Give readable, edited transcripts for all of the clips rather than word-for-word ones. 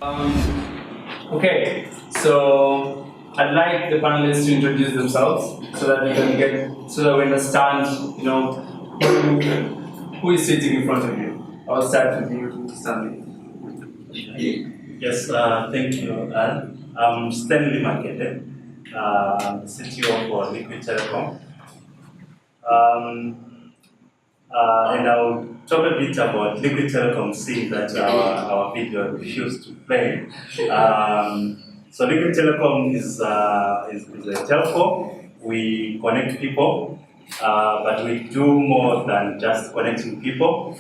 Okay, so I'd like the panelists to introduce themselves so that we understand, who is sitting in front of you. I'll start with you, Stanley. Yes, thank you, Anne. I'm Stanley Magede, CTO for Liquid Telecom. And I'll talk a bit about Liquid Telecom, seeing that our video refused to play. So Liquid Telecom is a telco. We connect people, but we do more than just connecting people.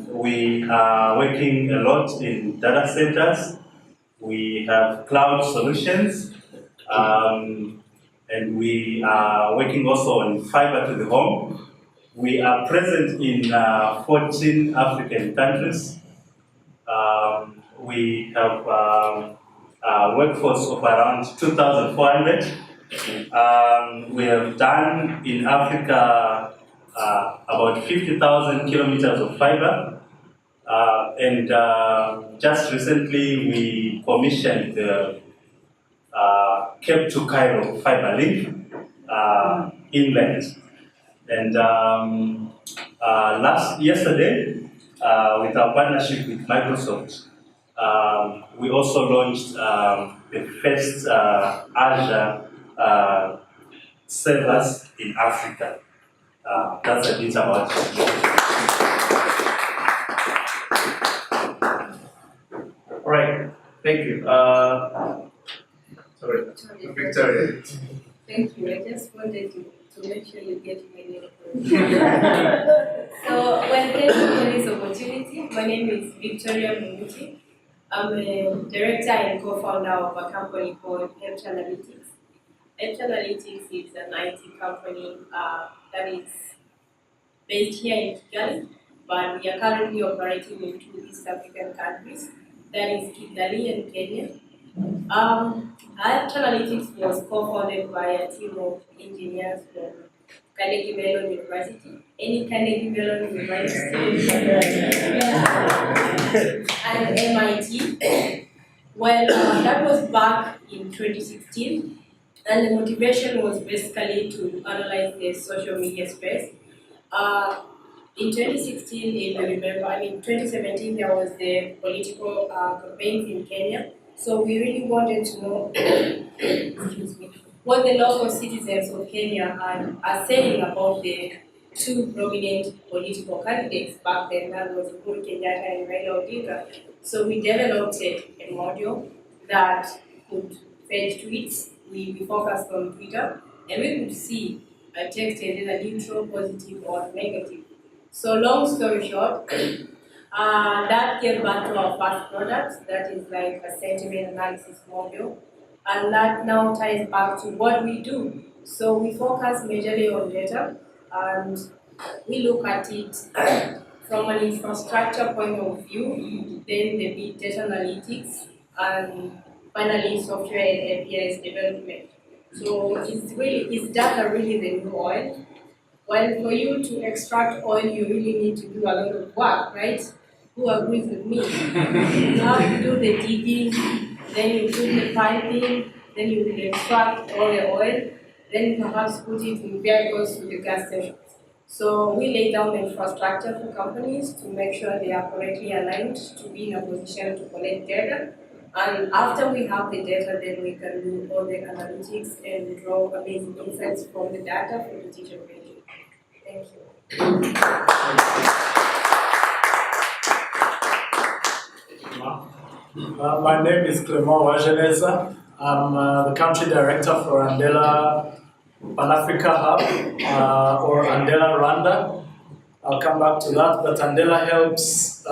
We are working a lot in data centers. We have cloud solutions, and we are working also on fiber to the home. We are present in 14 African countries. We have a workforce of around 2,400. We have done in Africa about 50,000 kilometers of fiber. And just recently we commissioned the Cape to Cairo fiber link inland. And yesterday, with our partnership with Microsoft, we also launched the first Azure servers in Africa. That's a bit about it. All right, thank you. Sorry, Victoria. Thank you. I just wanted to make sure you get my name. So, thank you for this opportunity. My name is Victoria Munguti. I'm a director and co-founder of a company called Hepta. Hepta is an IT company that is based here in Kigali, but we are currently operating in 2 East African countries, that is Kigali and Kenya. Hepta was co-founded by a team of engineers from Carnegie Mellon University. Any Carnegie Mellon University and MIT. Well, that was back in 2016, and the motivation was basically to analyze the social media space. In 2016, if you remember, 2017 there was the political campaigns in Kenya. So we really wanted to know excuse me, what the local citizens of Kenya are saying about the 2 prominent political candidates back then. That was Uhuru Kenyatta and Raila Odinga. So we developed a module that could fetch tweets. We focused on Twitter, and we could see a text either neutral, positive, or negative. So long story short, that came back to our first product, that is like a sentiment analysis module, and that now ties back to what we do. So we focus majorly on data, and we look at it from an infrastructure point of view, then the big data analytics, and finally software and APIs development. So is data really the new oil? Well, for you to extract oil, you really need to do a lot of work, right? Who agrees with me? You have to do the digging, then you do the piping, then you will extract all the oil, then perhaps put it in vehicles to the gas stations. So we lay down the infrastructure for companies to make sure they are correctly aligned to be in a position to collect data. And after we have the data, then we can do all the analytics and draw amazing insights from the data for decision making. Thank you. My name is Clement Uwajeneza. I'm the country director for Andela Pan-Africa Hub, or Andela Rwanda. I'll come back to that, but Andela helps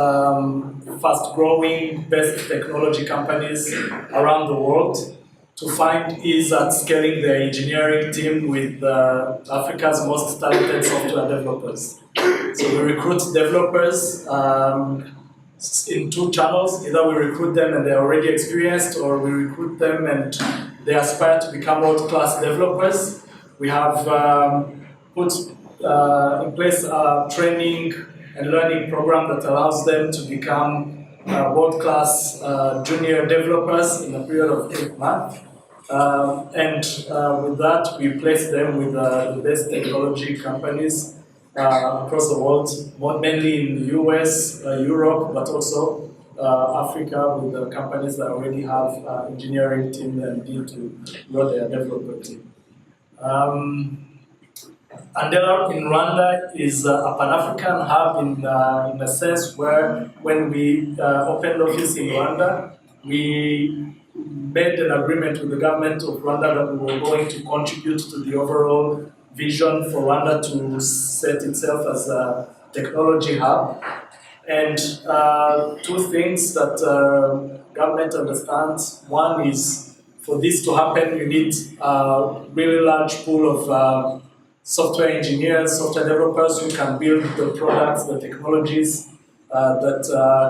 fast-growing, best technology companies around the world to find ease at scaling their engineering team with Africa's most talented software developers. So we recruit developers in 2 channels. Either we recruit them and they're already experienced, or we recruit them and they aspire to become world-class developers. We have put in place a training and learning program that allows them to become world-class junior developers in a period of 8 months. With that, we place them with the best technology companies across the world, mainly in the US, Europe, but also Africa, with the companies that already have engineering team and need to grow their developer team. Andela in Rwanda is a Pan-African hub in a sense where when we opened office in Rwanda, we made an agreement with the government of Rwanda that we were going to contribute to the overall vision for Rwanda to set itself as a technology hub. And two things that government understands. One is, for this to happen, you need a really large pool of software engineers, software developers who can build the products, the technologies that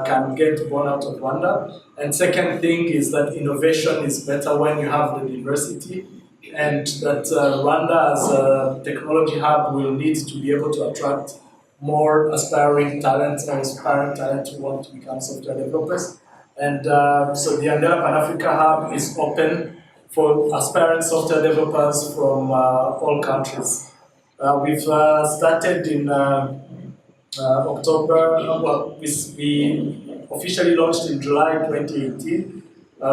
can get born out of Rwanda. And second thing is that innovation is better when you have the diversity, and that Rwanda as a technology hub will need to be able to attract more aspiring talent who want to become software developers. And so the Andela Pan-Africa Hub is open for aspiring software developers from all countries. We've started in October, we officially launched in July 2018.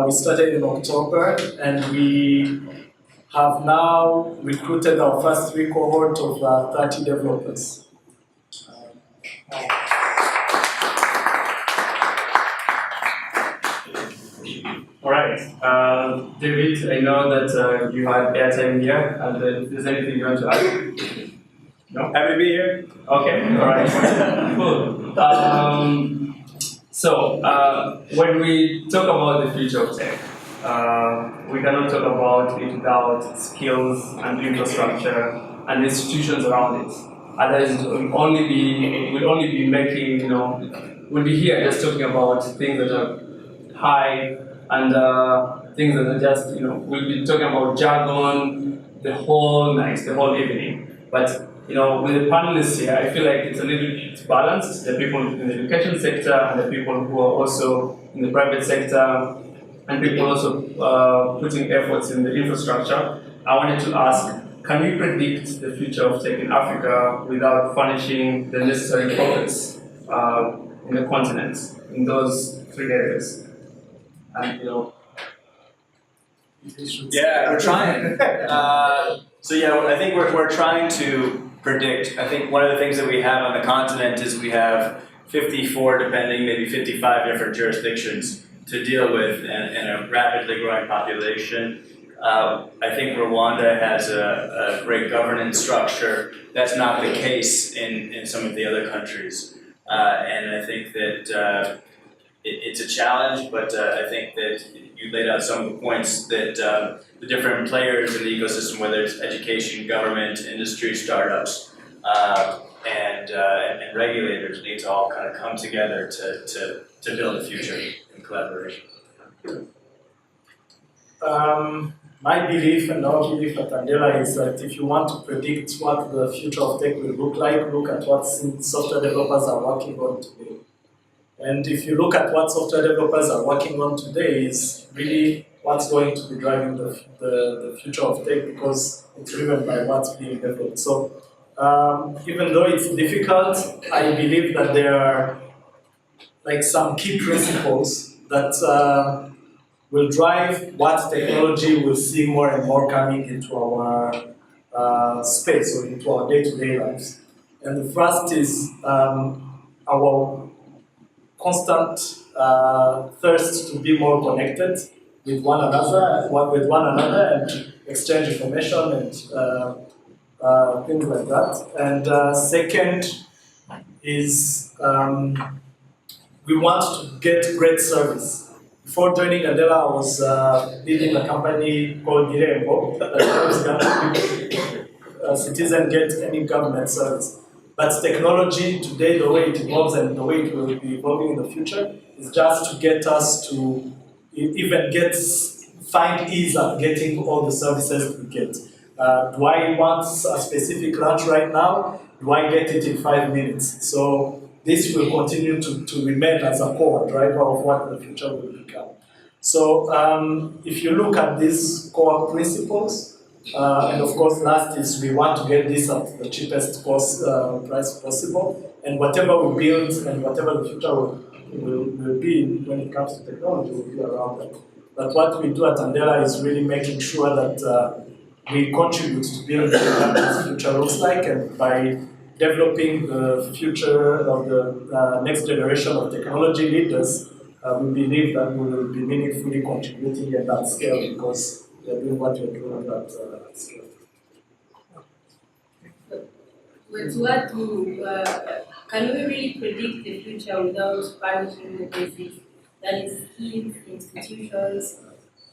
We started in October, and we have now recruited our first 3 cohorts of 30 developers. All right, David, I know that you had airtime here, and if there's anything you want to add? No? Happy to be here. Okay, all right, cool. When we talk about the future of tech, we cannot talk about it without skills and infrastructure and institutions around it. Otherwise, it will only be making, we'll be here just talking about things that are high and things that are just, we'll be talking about jargon the whole night, the whole evening. But, with the panelists here, I feel like it's a little bit balanced. The people in the education sector and the people who are also in the private sector and people also putting efforts in the infrastructure. I wanted to ask, can we predict the future of tech in Africa without furnishing the necessary focus in the continent, in those 3 areas? And, Yeah, we're trying. I think we're trying to predict. I think one of the things that we have on the continent is we have 54, depending, maybe 55 different jurisdictions to deal with and a rapidly growing population. I think Rwanda has a great governance structure. That's not the case in some of the other countries. And I think that it's a challenge, but I think that you laid out some of the points that the different players in the ecosystem, whether it's education, government, industry, startups, and regulators, need to all kind of come together to build a future in collaboration. My belief and our belief at Andela is that if you want to predict what the future of tech will look like, look at what software developers are working on today. And if you look at what software developers are working on today, is really what's going to be driving the future of tech, because it's driven by what's being developed. So even though it's difficult, I believe that there are some key principles that will drive what technology will see more and more coming into our space or into our day-to-day lives. And the first is our constant thirst to be more connected with one another and exchange information and things like that. And second is we want to get great service. Before joining Andela, I was leading a company called Irembo that helps citizens get any government service. But technology today, the way it evolves and the way it will be evolving in the future, is just to get us to even find ease at getting all the services we get. Do I want a specific lunch right now? Do I get it in 5 minutes? So this will continue to remain as a core driver of what the future will become. So if you look at these core principles, and of course last is we want to get this at the cheapest price possible, and whatever we build and whatever the future will be when it comes to technology will be around that. But what we do at Andela is really making sure that we contribute to building what this future looks like, and by developing the future of the next generation of technology leaders, we believe that we will be meaningfully contributing at that scale because we are doing what we are doing at that scale. But what can we really predict the future without punishing the basics? That is, schools, institutions.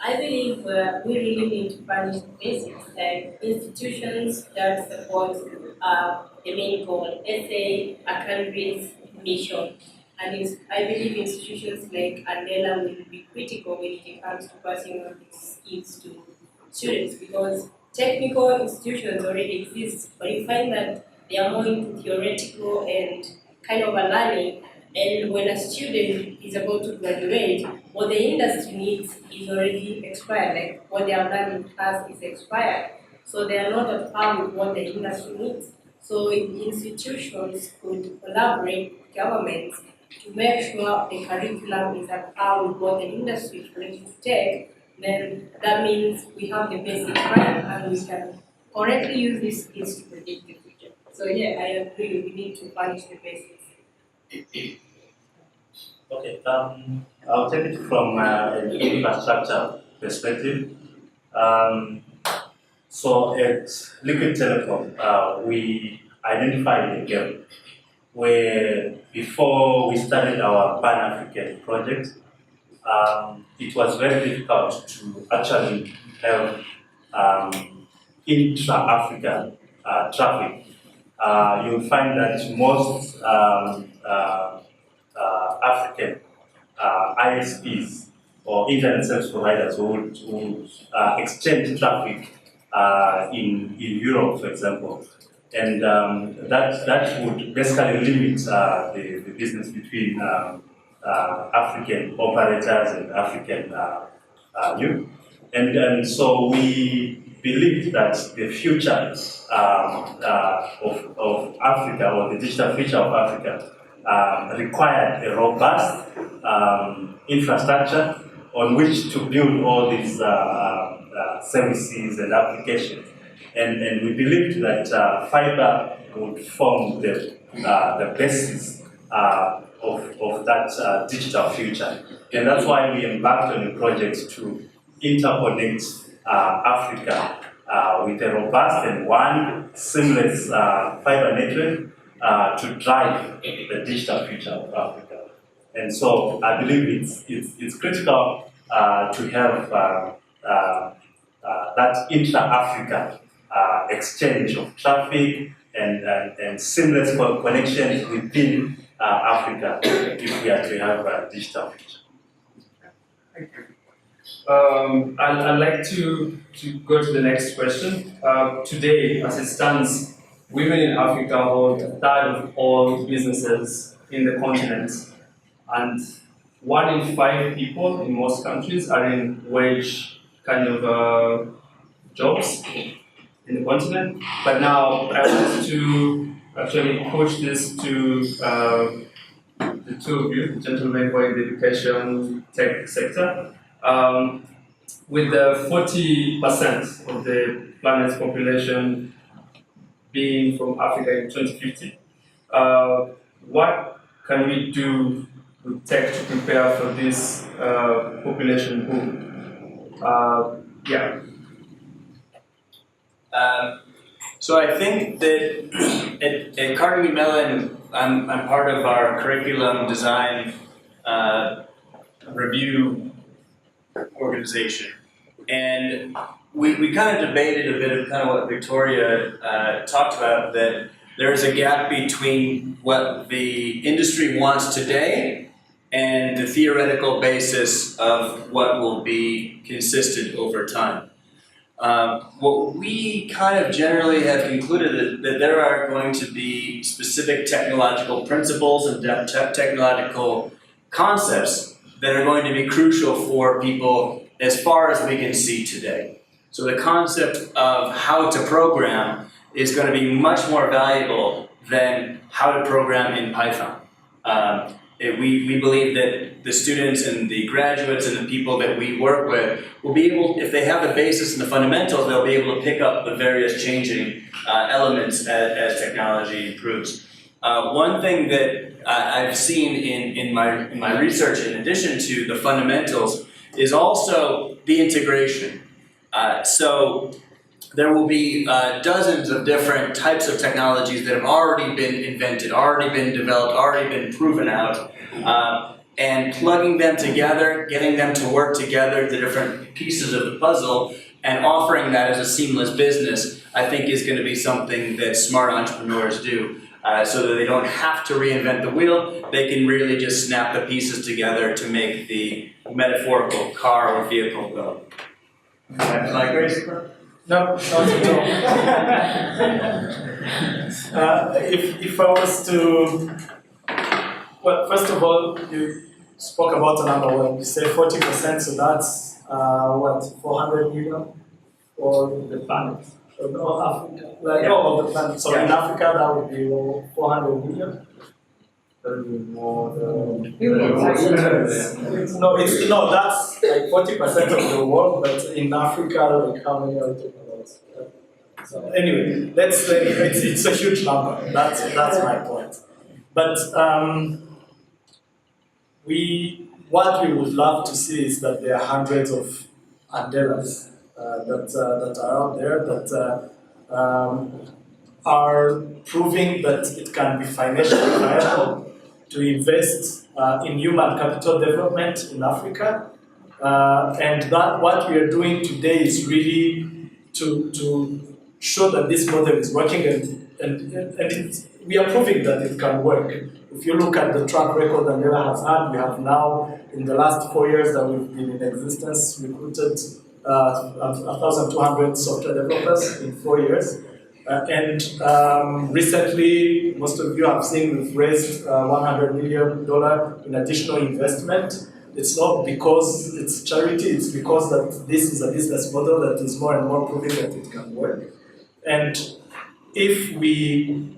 I believe we really need to punish the basics, like institutions that support the main goal, let's say a country's mission. And I believe institutions like Andela will be critical when it comes to passing on these skills to students, because technical institutions already exist, but you find that they are more into theoretical and kind of a learning. And when a student is about to graduate, what the industry needs is already expired, like what they have done in class is expired. So they are not at par with what the industry needs. So if institutions could collaborate with governments to make sure the curriculum is at par with what the industry is ready to take, then that means we have the basic right and we can correctly use these skills to predict the future. So yeah, I agree, we need to punish the basics. Okay, I'll take it from an infrastructure perspective. So at Liquid Telecom, we identified a gap where before we started our Pan-African project, it was very difficult to actually have intra-African traffic. You'll find that most African ISPs or internet service providers would exchange traffic in Europe, for example. And that would basically limit the business between African operators and African youth. And so we believe that the future of Africa, or the digital future of Africa, required a robust infrastructure on which to build all these services and applications. And we believed that fiber would form the basis of that digital future. And that's why we embarked on a project to interconnect Africa with a robust and one seamless fiber network to drive the digital future of Africa. And so I believe it's critical to have that intra-Africa exchange of traffic and seamless connections within Africa if we are to have a digital future. Thank you. I'd like to go to the next question. Today, as it stands, women in Africa hold a third of all businesses in the continent, and 1 in 5 people in most countries are in wage kind of jobs in the continent. But now I want to actually push this to the two of you, the gentlemen who are in the education tech sector. With the 40% of the planet's population being from Africa in 2050, what can we do with tech to prepare for this population boom? So I think that at Carnegie Mellon, I'm part of our curriculum design review organization, and we kind of debated a bit of kind of what Victoria talked about, that there is a gap between what the industry wants today and the theoretical basis of what will be consistent over time. What we kind of generally have concluded is that there are going to be specific technological principles and technological concepts that are going to be crucial for people as far as we can see today. So the concept of how to program is going to be much more valuable than how to program in Python. We believe that the students and the graduates and the people that we work with will be able, if they have the basis and the fundamentals, they'll be able to pick up the various changing elements as technology improves. One thing that I've seen in my research, in addition to the fundamentals, is also the integration. So there will be dozens of different types of technologies that have already been invented, already been developed, already been proven out, and plugging them together, getting them to work together, the different pieces of the puzzle, and offering that as a seamless business, I think is going to be something that smart entrepreneurs do. So that they don't have to reinvent the wheel, they can really just snap the pieces together to make the metaphorical car or vehicle go. Am I crazy? No, not at all. If I was to, well, first of all, you spoke about a number when you say 40%, so that's what, 400 million for the planet? No, Africa, like all of the planet. So in Africa, that would be 400 million. That would be more. No, that's like 40% of the world, but in Africa, like how many are talking about? So anyway, let's say it's a huge number. That's my point. But what we would love to see is that there are hundreds of Andelas that are out there that are proving that it can be financially viable to invest in human capital development in Africa. And that what we are doing today is really to show that this model is working and we are proving that it can work. If you look at the track record that Andela has had, we have now, in the last 4 years that we've been in existence, recruited 1,200 software developers in 4 years. And recently, most of you have seen we've raised $100 million in additional investment. It's not because it's charity, it's because that this is a business model that is more and more proving that it can work. And if we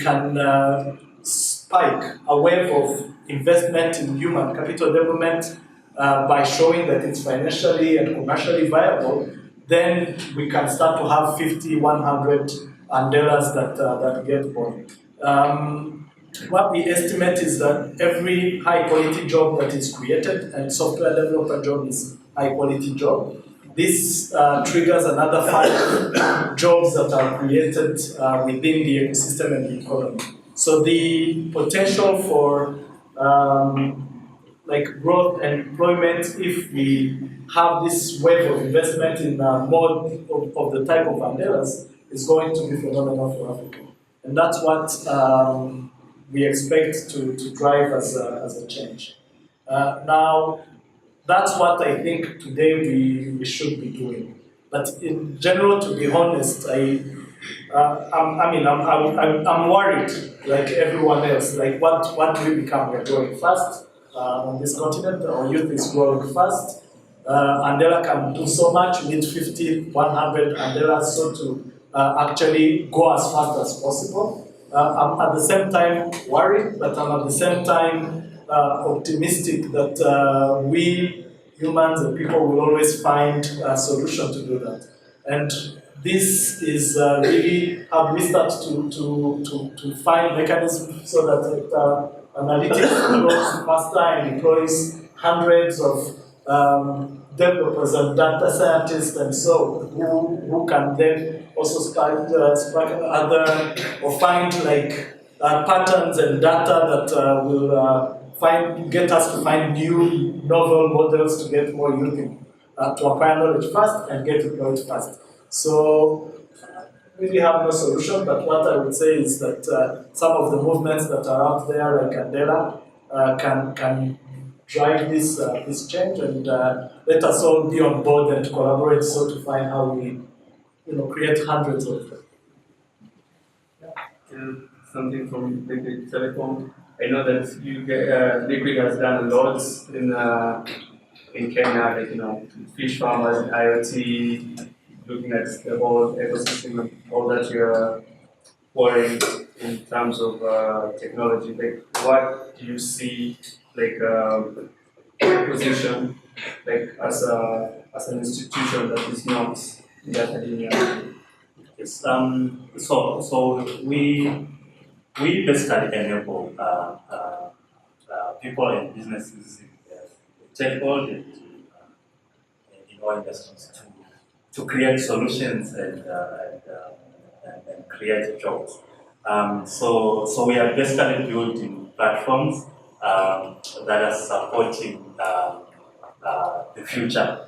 can spike a wave of investment in human capital development by showing that it's financially and commercially viable, then we can start to have 50, 100 Andelas that get born. What we estimate is that every high quality job that is created, and software developer job is high quality job, this triggers another 5 jobs that are created within the ecosystem and the economy. So the potential for like growth and employment, if we have this wave of investment in more of the type of Andelas, is going to be phenomenal for Africa. And that's what we expect to drive as a change. Now, that's what I think today we should be doing. But in general, to be honest, I'm worried, like everyone else. Like what will we become? We're growing fast on this continent. Our youth is growing fast. Andela can do so much. We need 50, 100 Andelas so to actually go as fast as possible. I'm at the same time worried, but I'm at the same time optimistic that we humans and people will always find a solution to do that. And this is really how we start to find mechanisms so that analytics grows faster and deploys hundreds of developers and data scientists and so who can then also spark other or find like patterns and data that will get us to find new novel models to get more youth to acquire knowledge fast and get deployed fast. So we really have no solution, but what I would say is that some of the movements that are out there, like Andela, can drive this change, and let us all be on board and collaborate so to find how we create hundreds of them. Something from Liquid Telecom. I know that you Liquid has done a lot in Kenya, like fish farmers, IoT, looking at the whole ecosystem and all that you're pouring in terms of technology. Like, what do you see like position like as an institution that is not in the academia? Yes. So we basically enable people and businesses in tech world and in all industries to create solutions and create jobs. So we are basically building platforms that are supporting the future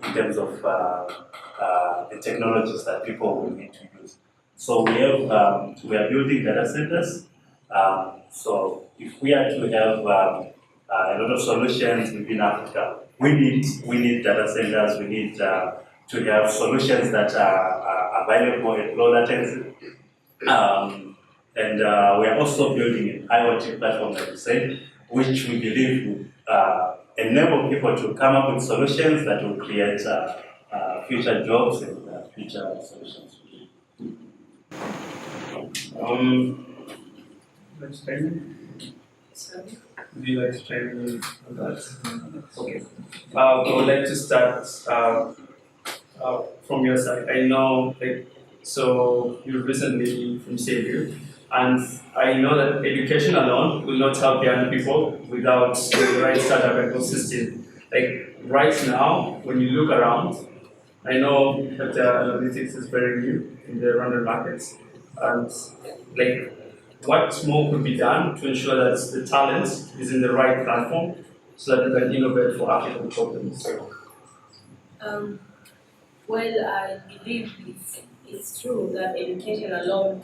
in terms of the technologies that people will need to use. So we are building data centers. So if we are to have a lot of solutions within Africa, we need data centers. We need to have solutions that are available at low latency. And we are also building an IoT platform, like you said, which we believe will enable people to come up with solutions that will create future jobs and future solutions. Next time. Would you like to try me on that? Okay. We would like to start from your side. I know, so you recently from Xavier, and I know that education alone will not help young people without the right startup ecosystem. Like right now, when you look around, I know that analytics is very new in the Rwanda markets, and like what more could be done to ensure that the talent is in the right platform so that they can innovate for African problems? Well, I believe it's true that education alone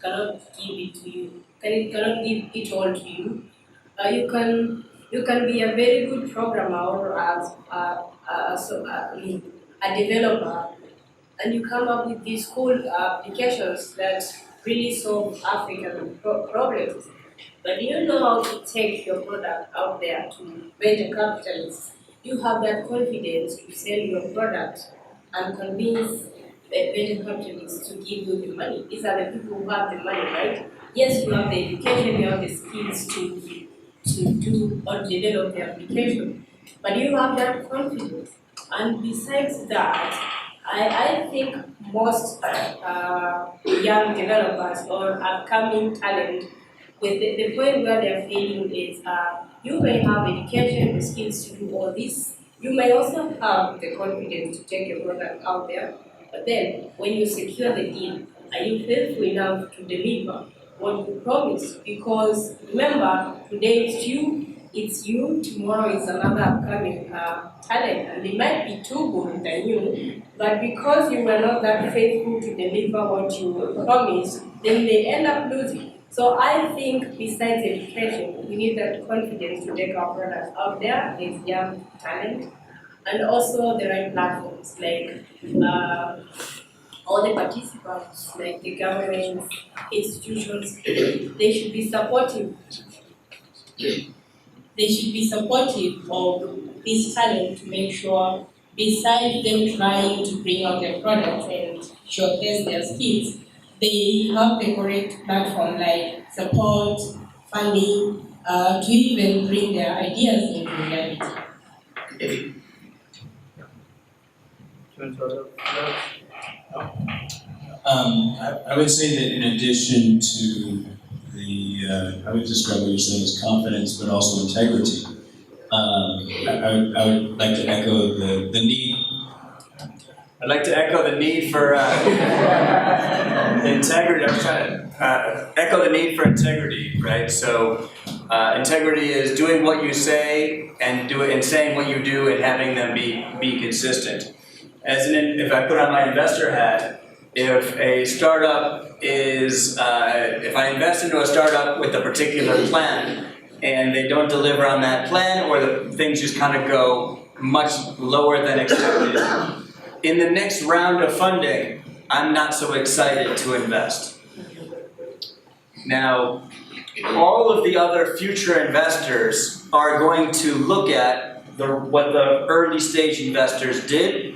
cannot give it to you. Cannot give it all to you. You can be a very good programmer or as a developer, and you come up with these cool applications that really solve African problems. But you know how to take your product out there to venture capitalists. You have that confidence to sell your product and convince the venture capitalists to give you the money. These are the people who have the money, right? Yes, you have the education, you have the skills to do or develop the application, but you have that confidence. And besides that, I think most young developers or upcoming talent, with the point where they're failing is you may have education, the skills to do all this. You may also have the confidence to take your product out there, but then when you secure the deal, are you faithful enough to deliver what you promised? Because remember, today it's you, tomorrow is another upcoming talent, and they might be too good than you, but because you were not that faithful to deliver what you promised, then they end up losing. So I think besides education, we need that confidence to take our products out there with young talent, and also the right platforms, like all the participants, like the governments, institutions, they should be supportive. They should be supportive of this talent to make sure, besides them trying to bring out their products and showcase their skills, they have the correct platform like support, funding, to even bring their ideas into reality. I would say that in addition to I would describe what you're saying as confidence, but also integrity. I would like to echo the need. I'd like to echo the need for integrity. I'm trying to echo the need for integrity, right? So integrity is doing what you say and saying what you do and having them be consistent. If I put on my investor hat, if a startup is, if I invest into a startup with a particular plan, and they don't deliver on that plan, or the things just kind of go much lower than expected, in the next round of funding, I'm not so excited to invest. Now, all of the other future investors are going to look at what the early stage investors did,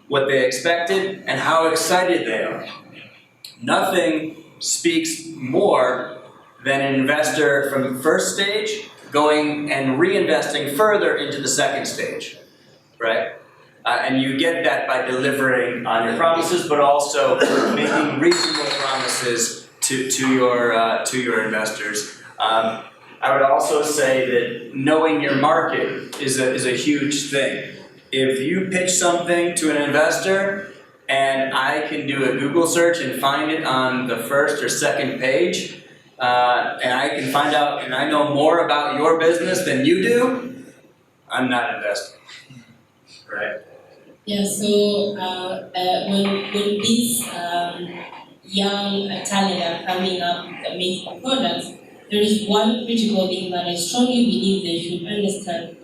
what they expected, and how excited they are. Nothing speaks more than an investor from the first stage going and reinvesting further into the second stage, right? And you get that by delivering on your promises, but also making reasonable promises to your investors. I would also say that knowing your market is a huge thing. If you pitch something to an investor and I can do a Google search and find it on the first or second page, and I can find out and I know more about your business than you do, I'm not investing, right? Yeah, so when these young talent are coming up with amazing products, there is one critical thing that I strongly believe they should understand.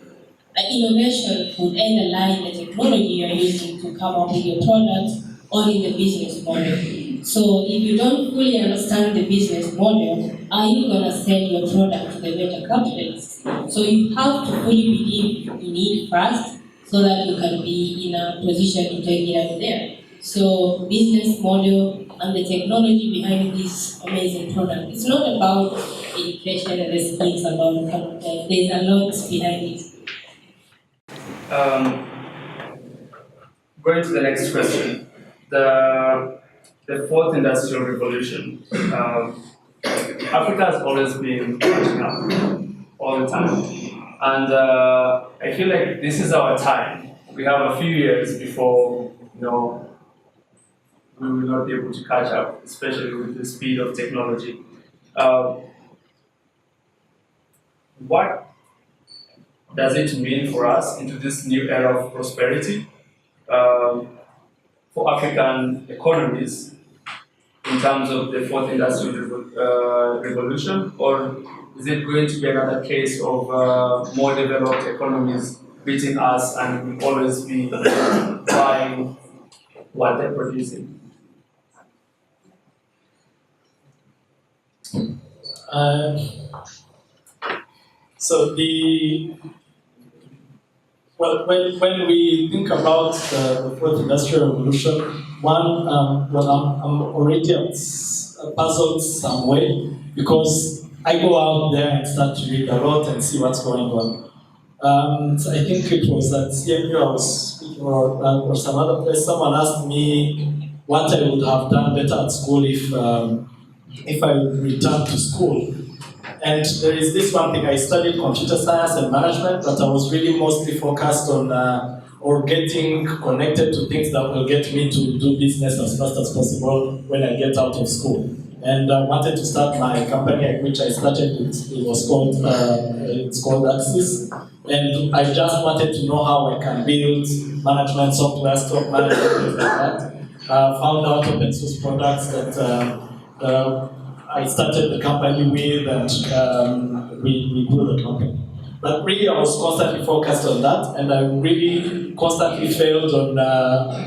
Innovation would either lie in the technology you're using to come up with your product or in the business model. So if you don't fully understand the business model, are you going to sell your product to the venture capitalists? So you have to fully believe in it first so that you can be in a position to take it out there. So business model and the technology behind this amazing product. It's not about education and the skills alone. There's a lot behind it. Going to the next question. The fourth industrial revolution. Africa has always been catching up all the time. And I feel like this is our time. We have a few years before, we will not be able to catch up, especially with the speed of technology. What does it mean for us into this new era of prosperity for African economies in terms of the fourth industrial revolution? Or is it going to be another case of more developed economies beating us and we'll always be buying what they're producing? When we think about the fourth industrial revolution, one, I'm already puzzled some way because I go out there and start to read a lot and see what's going on. So I think it was at CMU I was speaking or some other place. Someone asked me what I would have done better at school if I returned to school. And there is this one thing, I studied computer science and management, but I was really mostly focused on or getting connected to things that will get me to do business as fast as possible when I get out of school. And I wanted to start my company at which I started. It's called Axis. And I just wanted to know how I can build management software, stock management, things like that. Found out open source products that I started the company with, and we grew the company. But really, I was constantly focused on that, and I really constantly failed on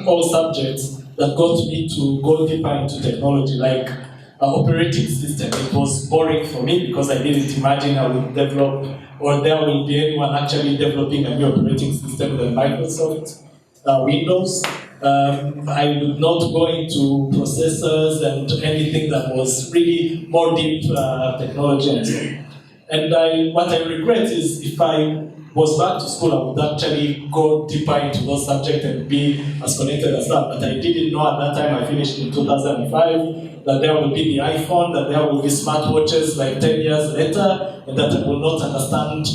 all subjects that got me to go deeper into technology, like operating system. It was boring for me because I didn't imagine I would develop, or there will be anyone actually developing a new operating system than Microsoft Windows. I would not go into processors and anything that was really more deep technology and so on. And what I regret is if I was back to school, I would actually go deeper into those subjects and be as connected as that. But I didn't know at that time, I finished in 2005, that there will be the iPhone, that there will be smartwatches like 10 years later, and that I will not understand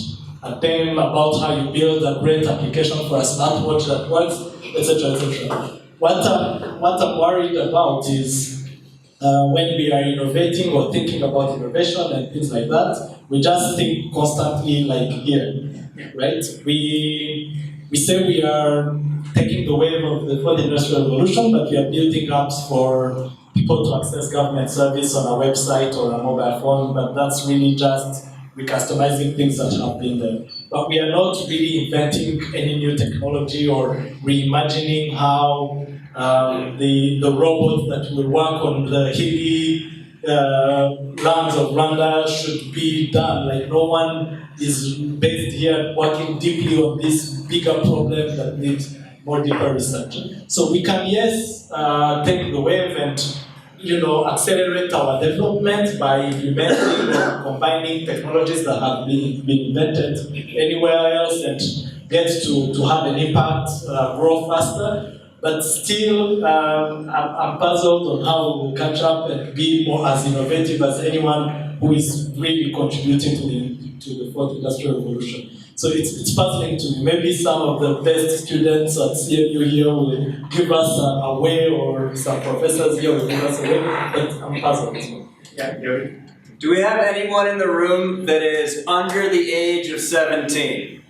a thing about how you build a great application for a smartwatch that works, etc., etc. What I'm worried about is when we are innovating or thinking about innovation and things like that, we just think constantly like here, right? We say we are taking the wave of the fourth industrial revolution, but we are building apps for people to access government service on a website or a mobile phone, but that's really just recustomizing things that have been there. But we are not really inventing any new technology or reimagining how the robots that will work on the hilly lands of Rwanda should be done. Like, no one is based here working deeply on this bigger problem that needs more deeper research. So we can, yes, take the wave and accelerate our development by implementing or combining technologies that have been invented anywhere else and get to have an impact, grow faster. But still, I'm puzzled on how we will catch up and be more as innovative as anyone who is really contributing to the fourth industrial revolution. So it's puzzling to me. Maybe some of the best students at CMU here will give us a way, or some professors here will give us a way, but I'm puzzled. Yeah, do we have anyone in the room that is under the age of 17?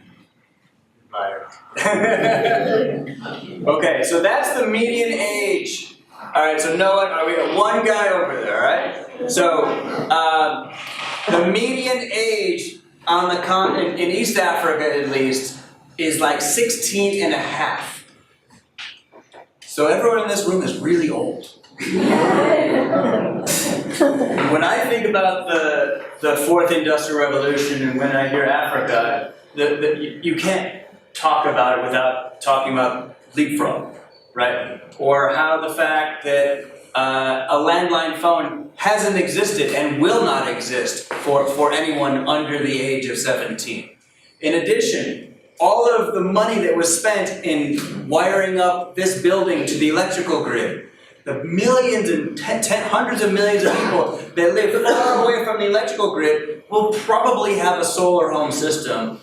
Okay, so that's the median age. All right, so Noah, we got one guy over there, all right? So the median age on the continent, in East Africa at least, is like 16 and a half. So everyone in this room is really old. When I think about the fourth industrial revolution and when I hear Africa, you can't talk about it without talking about leapfrog, right? Or how the fact that a landline phone hasn't existed and will not exist for anyone under the age of 17. In addition, all of the money that was spent in wiring up this building to the electrical grid, the millions and hundreds of millions of people that live far away from the electrical grid will probably have a solar home system,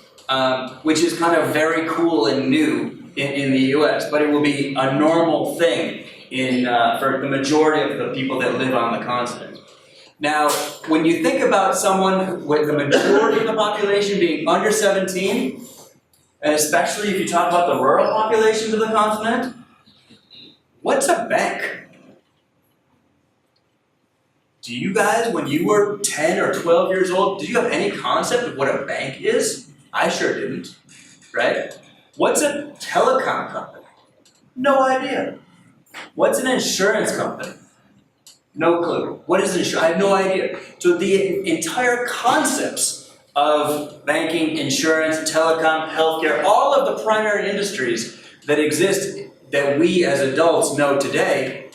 which is kind of very cool and new in the US, but it will be a normal thing for the majority of the people that live on the continent. Now, when you think about someone with the majority of the population being under 17, and especially if you talk about the rural populations of the continent, what's a bank? Do you guys, when you were 10 or 12 years old, did you have any concept of what a bank is? I sure didn't, right? What's a telecom company? No idea. What's an insurance company? No clue. What is insurance? I have no idea. So the entire concepts of banking, insurance, telecom, healthcare, all of the primary industries that exist that we as adults know today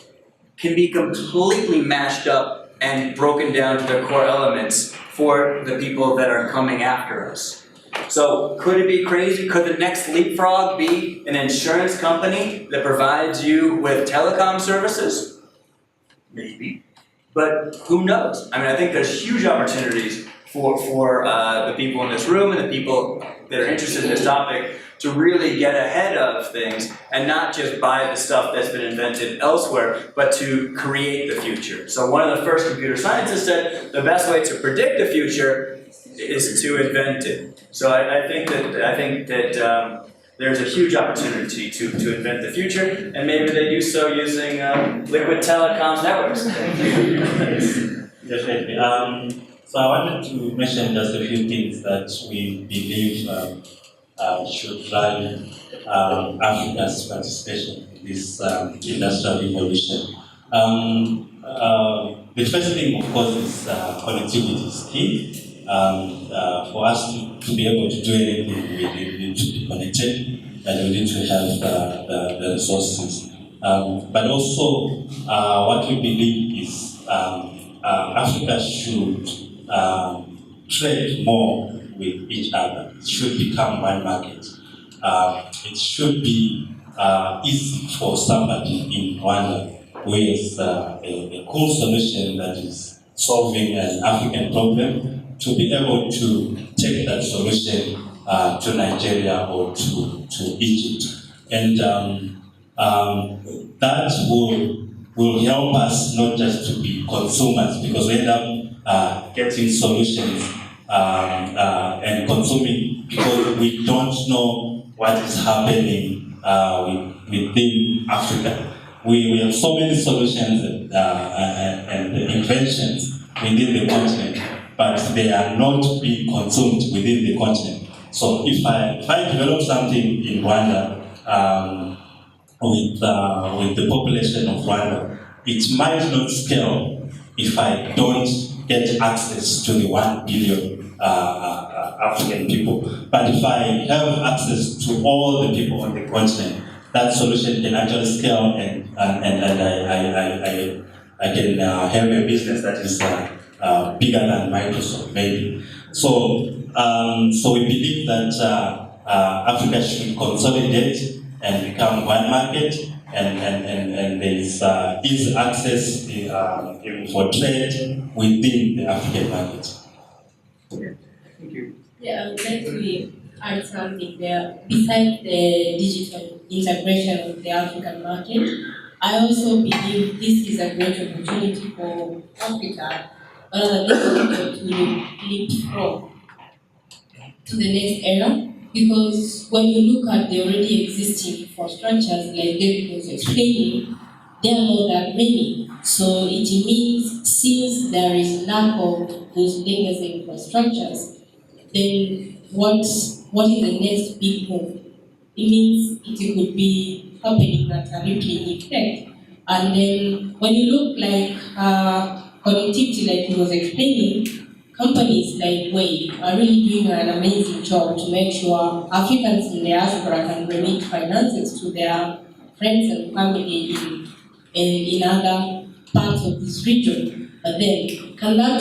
can be completely mashed up and broken down to their core elements for the people that are coming after us. So could it be crazy? Could the next leapfrog be an insurance company that provides you with telecom services? Maybe. But who knows? I mean, I think there's huge opportunities for the people in this room and the people that are interested in this topic to really get ahead of things and not just buy the stuff that's been invented elsewhere, but to create the future. So one of the first computer scientists said the best way to predict the future is to invent it. So I think that there's a huge opportunity to invent the future, and maybe they do so using liquid telecoms networks. Definitely. So I wanted to mention just a few things that we believe should drive Africa's participation in this industrial revolution. The first thing, of course, is connectivity is key. For us to be able to do anything, we need to be connected, and we need to have the resources. But also, what we believe is Africa should trade more with each other. It should become one market. It should be easy for somebody in Rwanda who has a cool solution that is solving an African problem to be able to take that solution to Nigeria or to Egypt. And that will help us not just to be consumers, because we end up getting solutions and consuming because we don't know what is happening within Africa. We have so many solutions and inventions within the continent, but they are not being consumed within the continent. So if I develop something in Rwanda with the population of Rwanda, it might not scale if I don't get access to the 1 billion African people. But if I have access to all the people on the continent, that solution can actually scale, and I can have a business that is bigger than Microsoft, maybe. So we believe that Africa should consolidate and become one market, and there is easy access even for trade within the African market. Thank you. Yeah, I would like to add something there. Besides the digital integration of the African market, I also believe this is a great opportunity for Africa, to leapfrog to the next era. Because when you look at the already existing infrastructures, like David was explaining, there are not that many. So it means since there is lack of those legacy infrastructures, then what is the next big move? It means it could be happening at a rippling effect. And then when you look like connectivity, like he was explaining, companies like Wave are really doing an amazing job to make sure Africans in the diaspora can remit finances to their friends and family in other parts of this region. But then, can that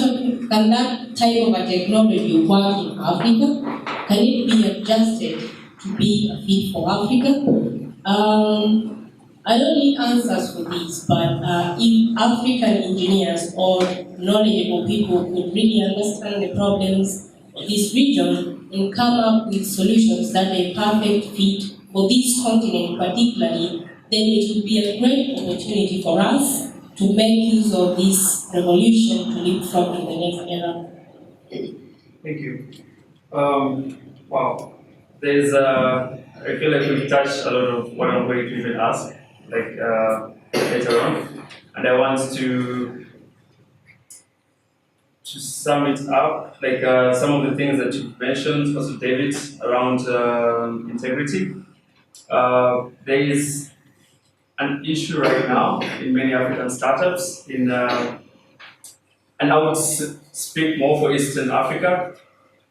type of a technology work in Africa? Can it be adjusted to be a fit for Africa? I don't need answers for this, but if African engineers or knowledgeable people could really understand the problems of this region and come up with solutions that are a perfect fit for this continent particularly, then it would be a great opportunity for us to make use of this revolution to leapfrog in the next era. Thank you. Wow. I feel like we've touched a lot of what I'm going to even ask, later on. And I want to sum it up, some of the things that you mentioned, also David, around integrity. There is an issue right now in many African startups, and I would speak more for Eastern Africa,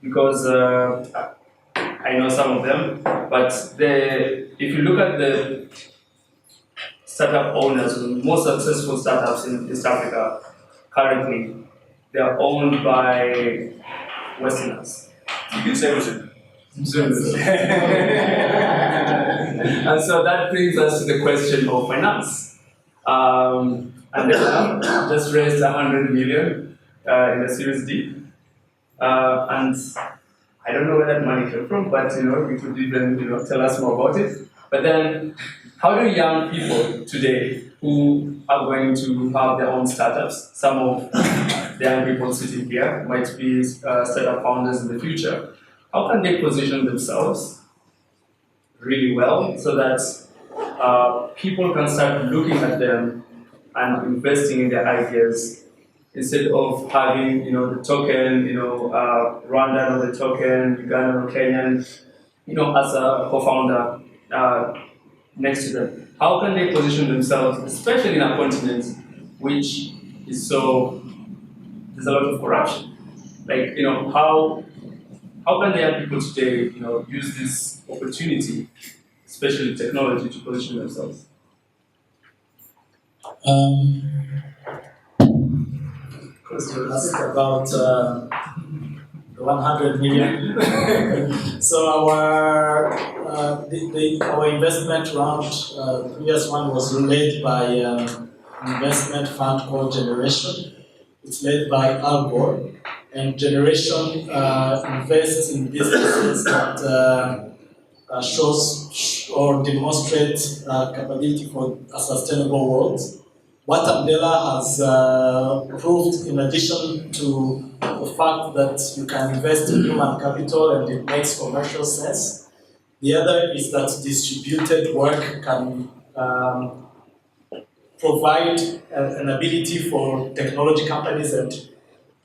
because I know some of them, but if you look at the startup owners, the most successful startups in East Africa currently, they are owned by Westerners. You can say Muslims. And so that brings us to the question of finance. Andela just raised 100 million in the Series D. And I don't know where that money came from, but we could even tell us more about it. But then, how do young people today who are going to have their own startups, some of the young people sitting here might be startup founders in the future, how can they position themselves really well so that people can start looking at them and investing in their ideas, instead of having the token, Rwandan or the token, Ugandan or Kenyan, as a co-founder next to them? How can they position themselves, especially in a continent which is there's a lot of corruption? How can the young people today, use this opportunity, especially technology, to position themselves? Because you asked about the 100 million. So our investment round, the previous one was led by an investment fund called Generation. It's led by Al Gore, and Generation invests in businesses that shows or demonstrate capability for a sustainable world. What Andela has proved, in addition to the fact that you can invest in human capital and it makes commercial sense, the other is that distributed work can provide an ability for technology companies and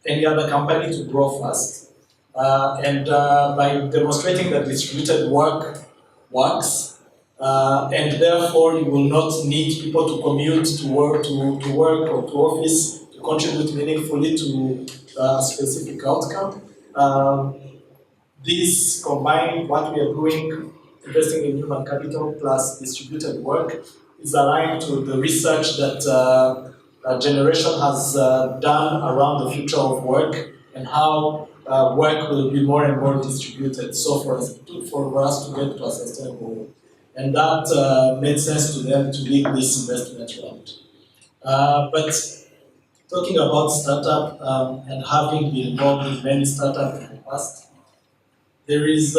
any other company to grow fast. And by demonstrating that distributed work works, and therefore you will not need people to commute to work or to office to contribute meaningfully to a specific outcome. This combined what we are doing, investing in human capital plus distributed work, is aligned to the research that a generation has done around the future of work and how work will be more and more distributed. So for us to get to a sustainable world. And that made sense to them to lead this investment round. But talking about startup and having been involved in many startups in the past, there is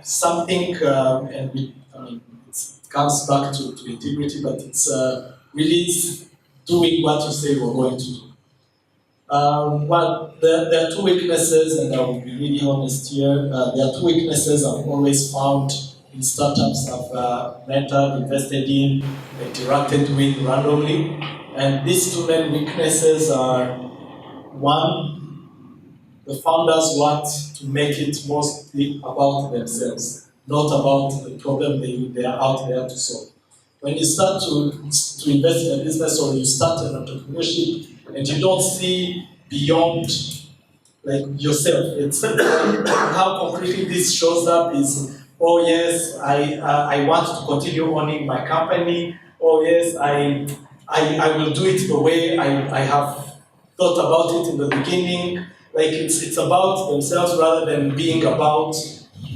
something, and it comes back to integrity, but it's really doing what you say we're going to do. Well, there are two weaknesses, and I will be really honest here. There are two weaknesses I've always found in startups I've mentored, invested in, interacted with randomly. And these two main weaknesses are, one, the founders want to make it mostly about themselves, not about the problem they are out there to solve. When you start to invest in a business or you start an entrepreneurship and you don't see beyond like yourself, it's how concretely this shows up is, oh yes, I want to continue owning my company. Oh yes, I will do it the way I have thought about it in the beginning. Like it's about themselves rather than being about,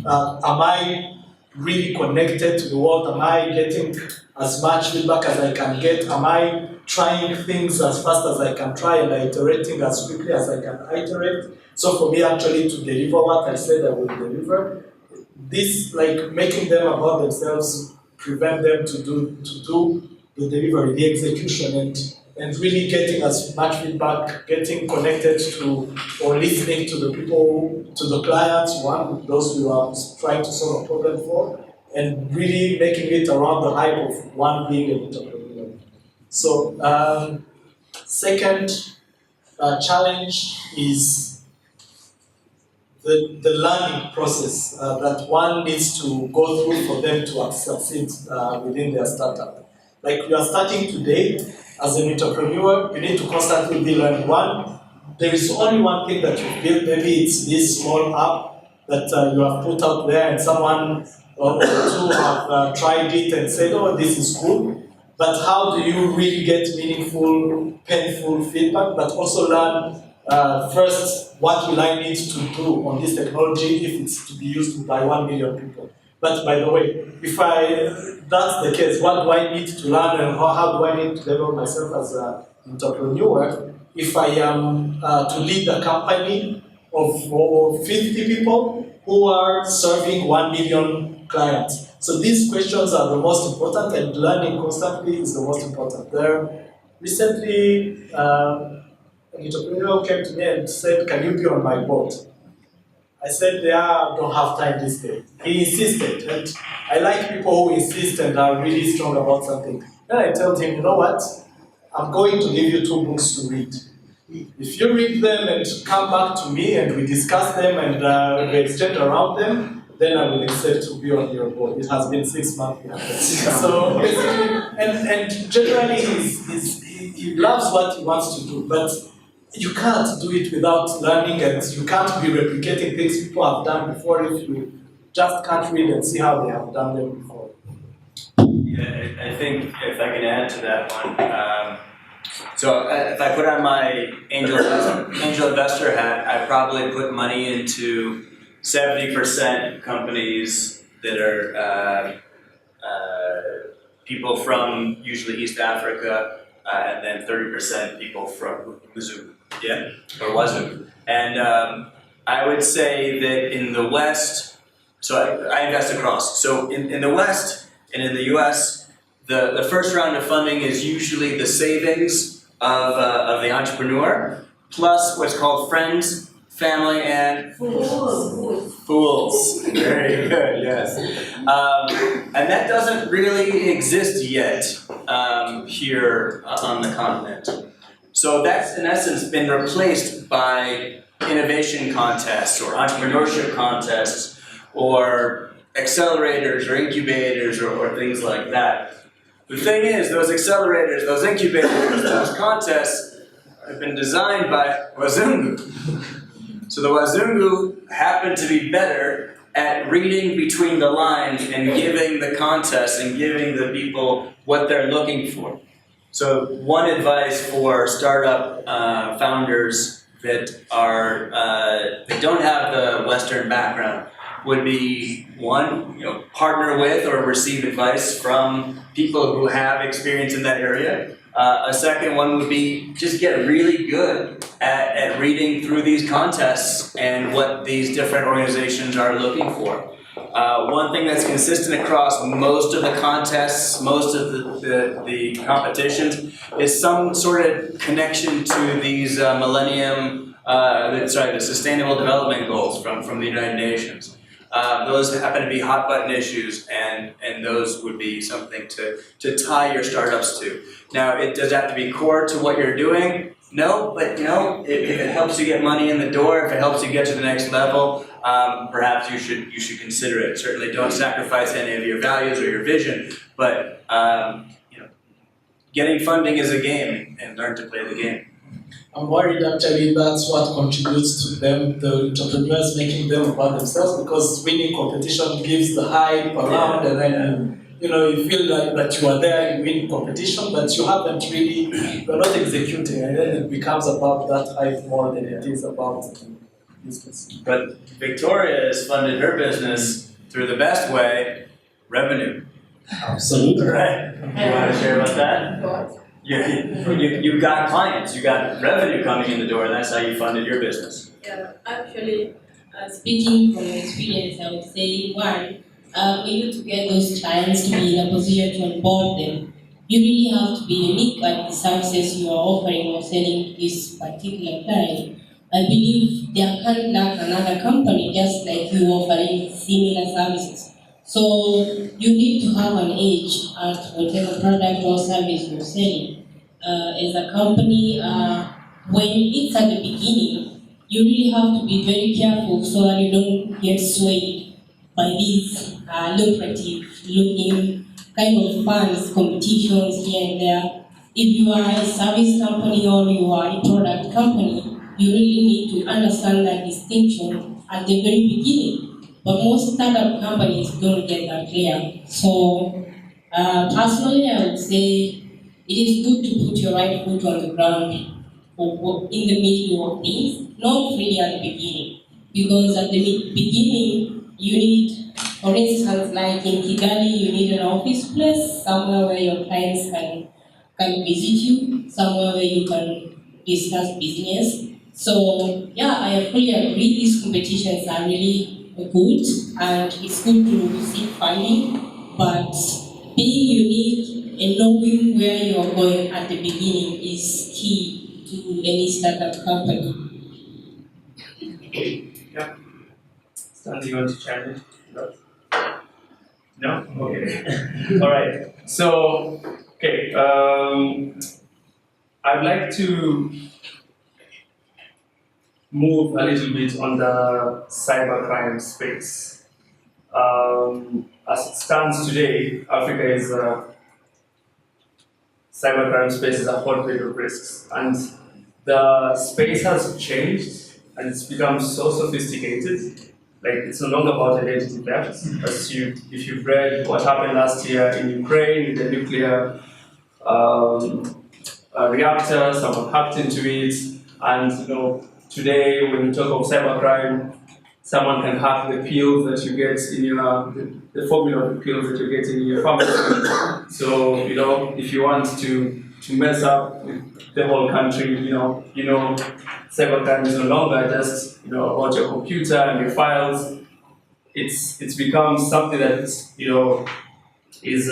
am I really connected to the world? Am I getting as much feedback as I can get? Am I trying things as fast as I can try and iterating as quickly as I can iterate? So for me actually to deliver what I said I will deliver, this like making them about themselves prevent them to do the delivery, the execution, and really getting as much feedback, getting connected to or listening to the people, to the clients, those who are trying to solve a problem for, and really making it around the hype of one being an entrepreneur. So, second challenge is the learning process that one needs to go through for them to succeed within their startup. Like you are starting today, as an entrepreneur, you need to constantly be learning. One, there is only one thing that you build. Maybe it's this small app that you have put out there, and someone or two have tried it and said, "Oh, this is cool." But how do you really get meaningful, painful feedback? But also learn first, what will I need to do on this technology if it's to be used by 1 million people? But by the way, if that's the case, what do I need to learn and how do I need to develop myself as an entrepreneur if I am to lead a company of 50 people who are serving 1 million clients? So these questions are the most important, and learning constantly is the most important. Recently, an entrepreneur came to me and said, "Can you be on my board?" I said, "Yeah, I don't have time this day." He insisted, and I like people who insist and are really strong about something. Then I told him, "You know what? I'm going to give you 2 books to read. If you read them and come back to me and we discuss them and we exchange around them, then I will accept to be on your board." It has been 6 months now. So basically, and generally he loves what he wants to do, but you can't do it without learning, and you can't be replicating things people have done before if you just can't read and see how they have done them before. Yeah, I think if I can add to that one, so if I put on my angel investor hat, I probably put money into 70% companies that are people from usually East Africa, and then 30% people from Wazoo. Yeah, or Wazoo. And I would say that in the West, so I invest across. So in the West and in the US, the first round of funding is usually the savings of the entrepreneur, plus what's called friends, family, and fools. Very good, yes. And that doesn't really exist yet here on the continent. So that's in essence been replaced by innovation contests or entrepreneurship contests or accelerators or incubators or things like that. The thing is, those accelerators, those incubators, those contests have been designed by Wazungu. So the Wazungu happen to be better at reading between the lines and giving the contest and giving the people what they're looking for. So one advice for startup founders that are that don't have the Western background would be one, partner with or receive advice from people who have experience in that area. A second one would be just get really good at reading through these contests and what these different organizations are looking for. One thing that's consistent across most of the contests, most of the competitions, is some sort of connection to these the Sustainable Development Goals from the United Nations. Those happen to be hot button issues, and those would be something to tie your startups to. Now, it does have to be core to what you're doing. No, but if it helps you get money in the door, if it helps you get to the next level, perhaps you should consider it. Certainly, don't sacrifice any of your values or your vision. But getting funding is a game, and learn to play the game. I'm worried actually that's what contributes to them, the entrepreneurs making them about themselves, because winning competition gives the hype around, and then you feel like that you are there, you win competition, but you haven't really, you're not executing, and then it becomes about that hype more than it is about business. But Victoria has funded her business through the best way, revenue. Absolutely. Right. You want to share about that? You've got clients, you got revenue coming in the door, and that's how you funded your business. Yeah, actually, Speaking from experience, I would say one, for you to get those clients to be in a position to onboard them, you really have to be unique at the services you are offering or selling to this particular client. I believe there can't lack another company just like you offering similar services. So you need to have an edge at whatever product or service you're selling. As a company, when it's at the beginning, you really have to be very careful so that you don't get swayed by these lucrative looking kind of funds, competitions here and there. If you are a service company or you are a product company, you really need to understand that distinction at the very beginning. But most startup companies don't get that clear. So personally, I would say it is good to put your right foot on the ground in the middle of things, not really at the beginning. Because at the beginning, you need, for instance, like in Kigali, you need an office place, somewhere where your clients can visit you, somewhere where you can discuss business. So yeah, I fully agree these competitions are really good, and it's good to seek funding, but being unique and knowing where you're going at the beginning is key to any startup company. Yeah. Stanley, you want to challenge? No? Okay. All right. So, okay. I'd like to move a little bit on the cybercrime space. As it stands today, Africa is cybercrime space is a hotbed of risks, and the space has changed and it's become so sophisticated. Like, it's no longer about identity theft. If you've read what happened last year in Ukraine with the nuclear reactor, someone hacked into it, and today, when you talk of cybercrime, someone can hack the pills that you get in your, the formula of the pills that you get in your pharmacy. So, if you want to mess up with the whole country, cybercrime is no longer just, about your computer and your files. It's become something that, is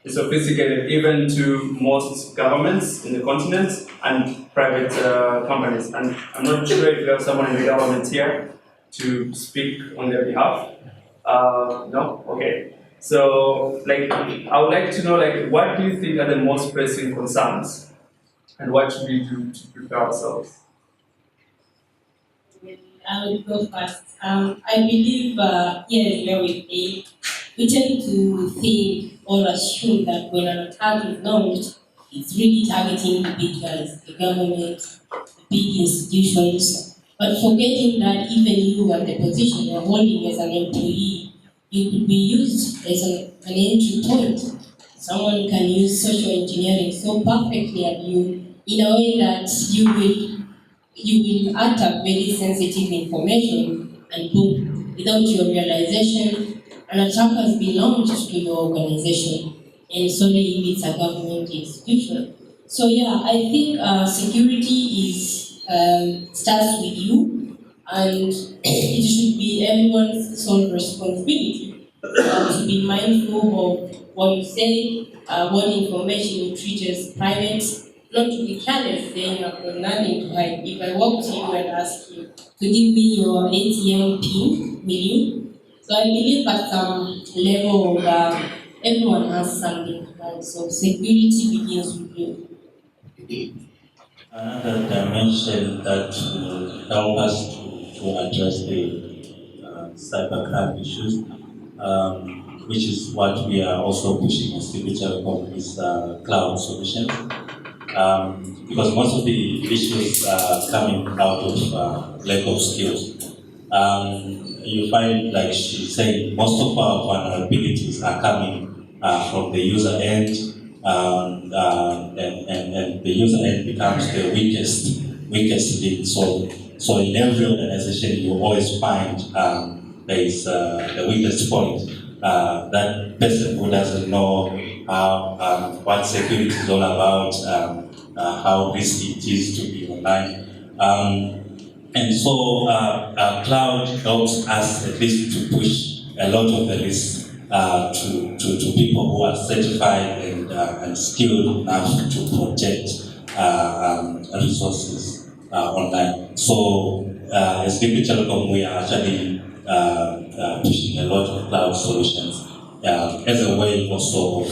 sophisticated even to most governments in the continent and private companies. And I'm not sure if you have someone in the government here to speak on their behalf. No? Okay. So, I would like to know, what do you think are the most pressing concerns And what should we do to prepare ourselves? I will go first. I believe here where we tend to think or assume that when an attack is launched, it's really targeting the big guys, the government, the big institutions, but forgetting that even you at the position you're holding as an employee, you could be used as an entry point. Someone can use social engineering so perfectly at you in a way that you will utter very sensitive information and boom, without your realization, an attack has been launched to your organization, and sorry if it's a government institution. So yeah, I think security is starts with you, and it should be everyone's sole responsibility to be mindful of what you say, what information you treat as private, not to be careless saying I've got nothing to hide. If I walk to you and ask you to give me your ATM PIN, will you? So I believe at some level everyone has something to hide. So security begins with you. Another dimension that will help us to address the cybercrime issues, which is what we are also pushing as the Telecom, is cloud solutions. Because most of the issues are coming out of lack of skills. You find, like she said, most of our vulnerabilities are coming from the user end, and the user end becomes the weakest link. So in every organization, you always find there is the weakest point. That person who doesn't know how what security is all about, how risky it is to be online. And so cloud helps us at least to push a lot of the risk to people who are certified and skilled enough to protect resources online. So as DP Telecom, we are actually pushing a lot of cloud solutions as a way also of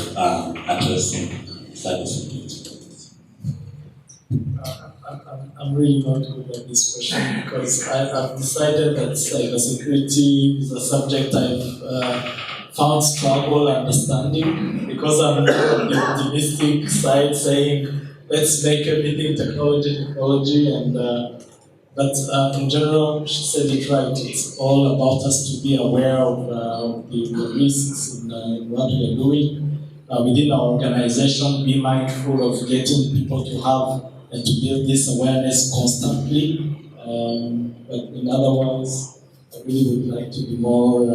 addressing cybersecurity. I'm really not good at this question because I've decided that cybersecurity is a subject I've found struggle understanding because I'm more on the optimistic side saying let's make everything technology and but in general she said it right. It's all about us to be aware of the risks in what we're doing within our organization, be mindful of getting people to have and to build this awareness constantly. But in other words, I really would like to be more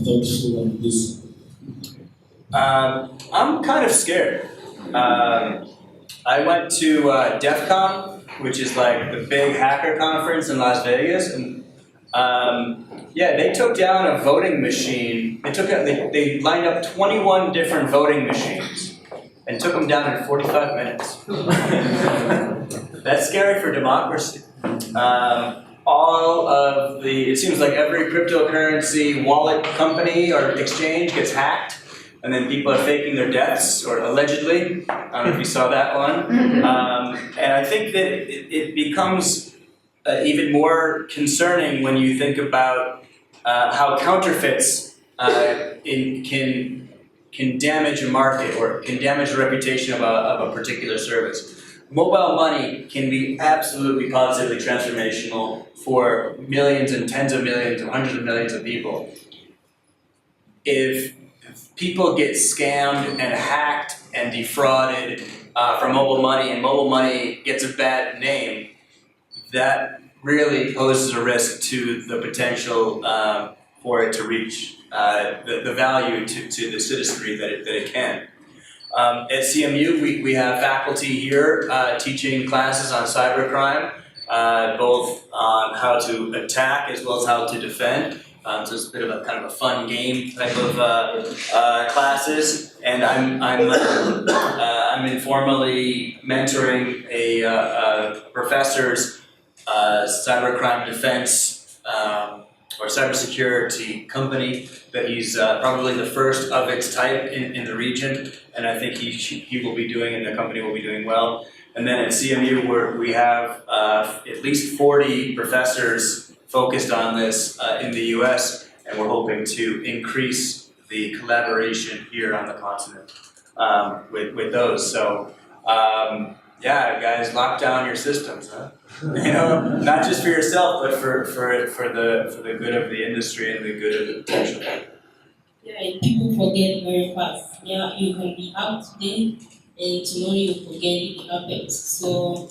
thoughtful on this. I'm kind of scared. I went to DEF-CON, which is like the big hacker conference in Las Vegas, and they took down a voting machine. They lined up 21 different voting machines and took them down in 45 minutes. That's scary for democracy. It seems like every cryptocurrency wallet company or exchange gets hacked, and then people are faking their deaths, or allegedly. I don't know if you saw that one. And I think that it becomes even more concerning when you think about how counterfeits can damage a market or can damage the reputation of a particular service. Mobile money can be absolutely positively transformational for millions and tens of millions and hundreds of millions of people. If people get scammed and hacked and defrauded from mobile money, and mobile money gets a bad name, that really poses a risk to the potential for it to reach the value to the citizenry that it can. At CMU, we have faculty here teaching classes on cybercrime, both on how to attack as well as how to defend. So it's a bit of a kind of a fun game type of classes, and I'm informally mentoring a professor's cybercrime defense or cybersecurity company that he's probably the first of its type in the region, and I think he will be doing, and the company will be doing well. And then at CMU, we have at least 40 professors focused on this in the US, and we're hoping to increase the collaboration here on the continent with those. So, yeah, guys, lock down your systems, huh? You know, not just for yourself, but for the good of the industry and the good of the potential. Yeah, people forget very fast. Yeah, you can be up today, and tomorrow you forget it happens. So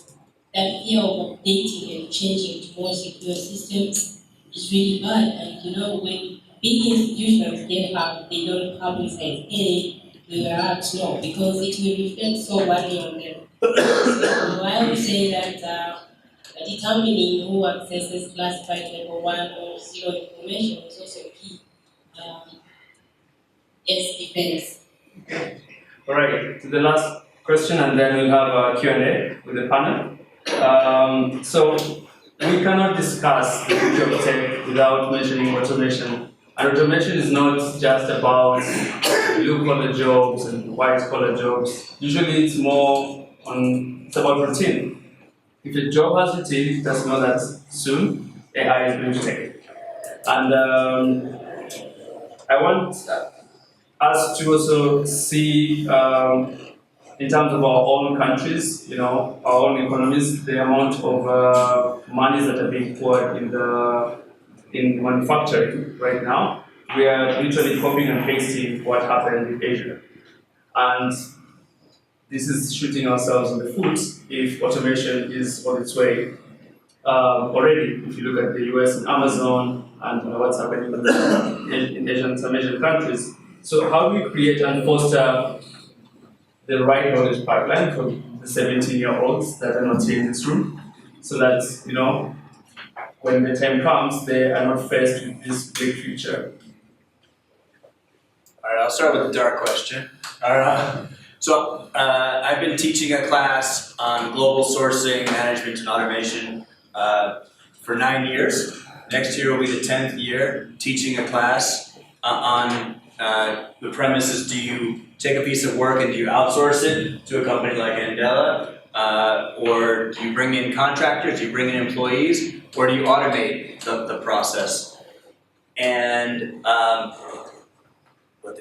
that fear of updating and changing to more secure systems is really bad. And you know, when big institutions get hacked, they don't publicize, hey, we were hacked, no, because it will reflect so badly on them. So I would say that determining who accesses classified level 1 or 0 information is also key. Yes, depends. All right, to the last question, and then we'll have a Q&A with the panel. So we cannot discuss the future of tech without mentioning automation. And automation is not just about blue-collar jobs and white-collar jobs. Usually it's it's about routine. If a job has routine, it does know that soon AI is going to take it. And I want us to also see, in terms of our own countries, you know, our own economies, the amount of monies that are being poured in manufacturing right now. We are literally copying and pasting what happened in Asia. And this is shooting ourselves in the foot if automation is on its way already. If you look at the US and Amazon and what's happening in some Asian countries. So how do we create and foster the right knowledge pipeline for the 17-year-olds that are not here in this room, so that, you know, when the time comes, they are not faced with this big future? All right, I'll start with a dark question. So I've been teaching a class on global sourcing, management, and automation for 9 years. Next year will be the 10th year teaching a class on the premise is, do you take a piece of work and do you outsource it to a company like Andela? Or do you bring in contractors, do you bring in employees, or do you automate the process? And the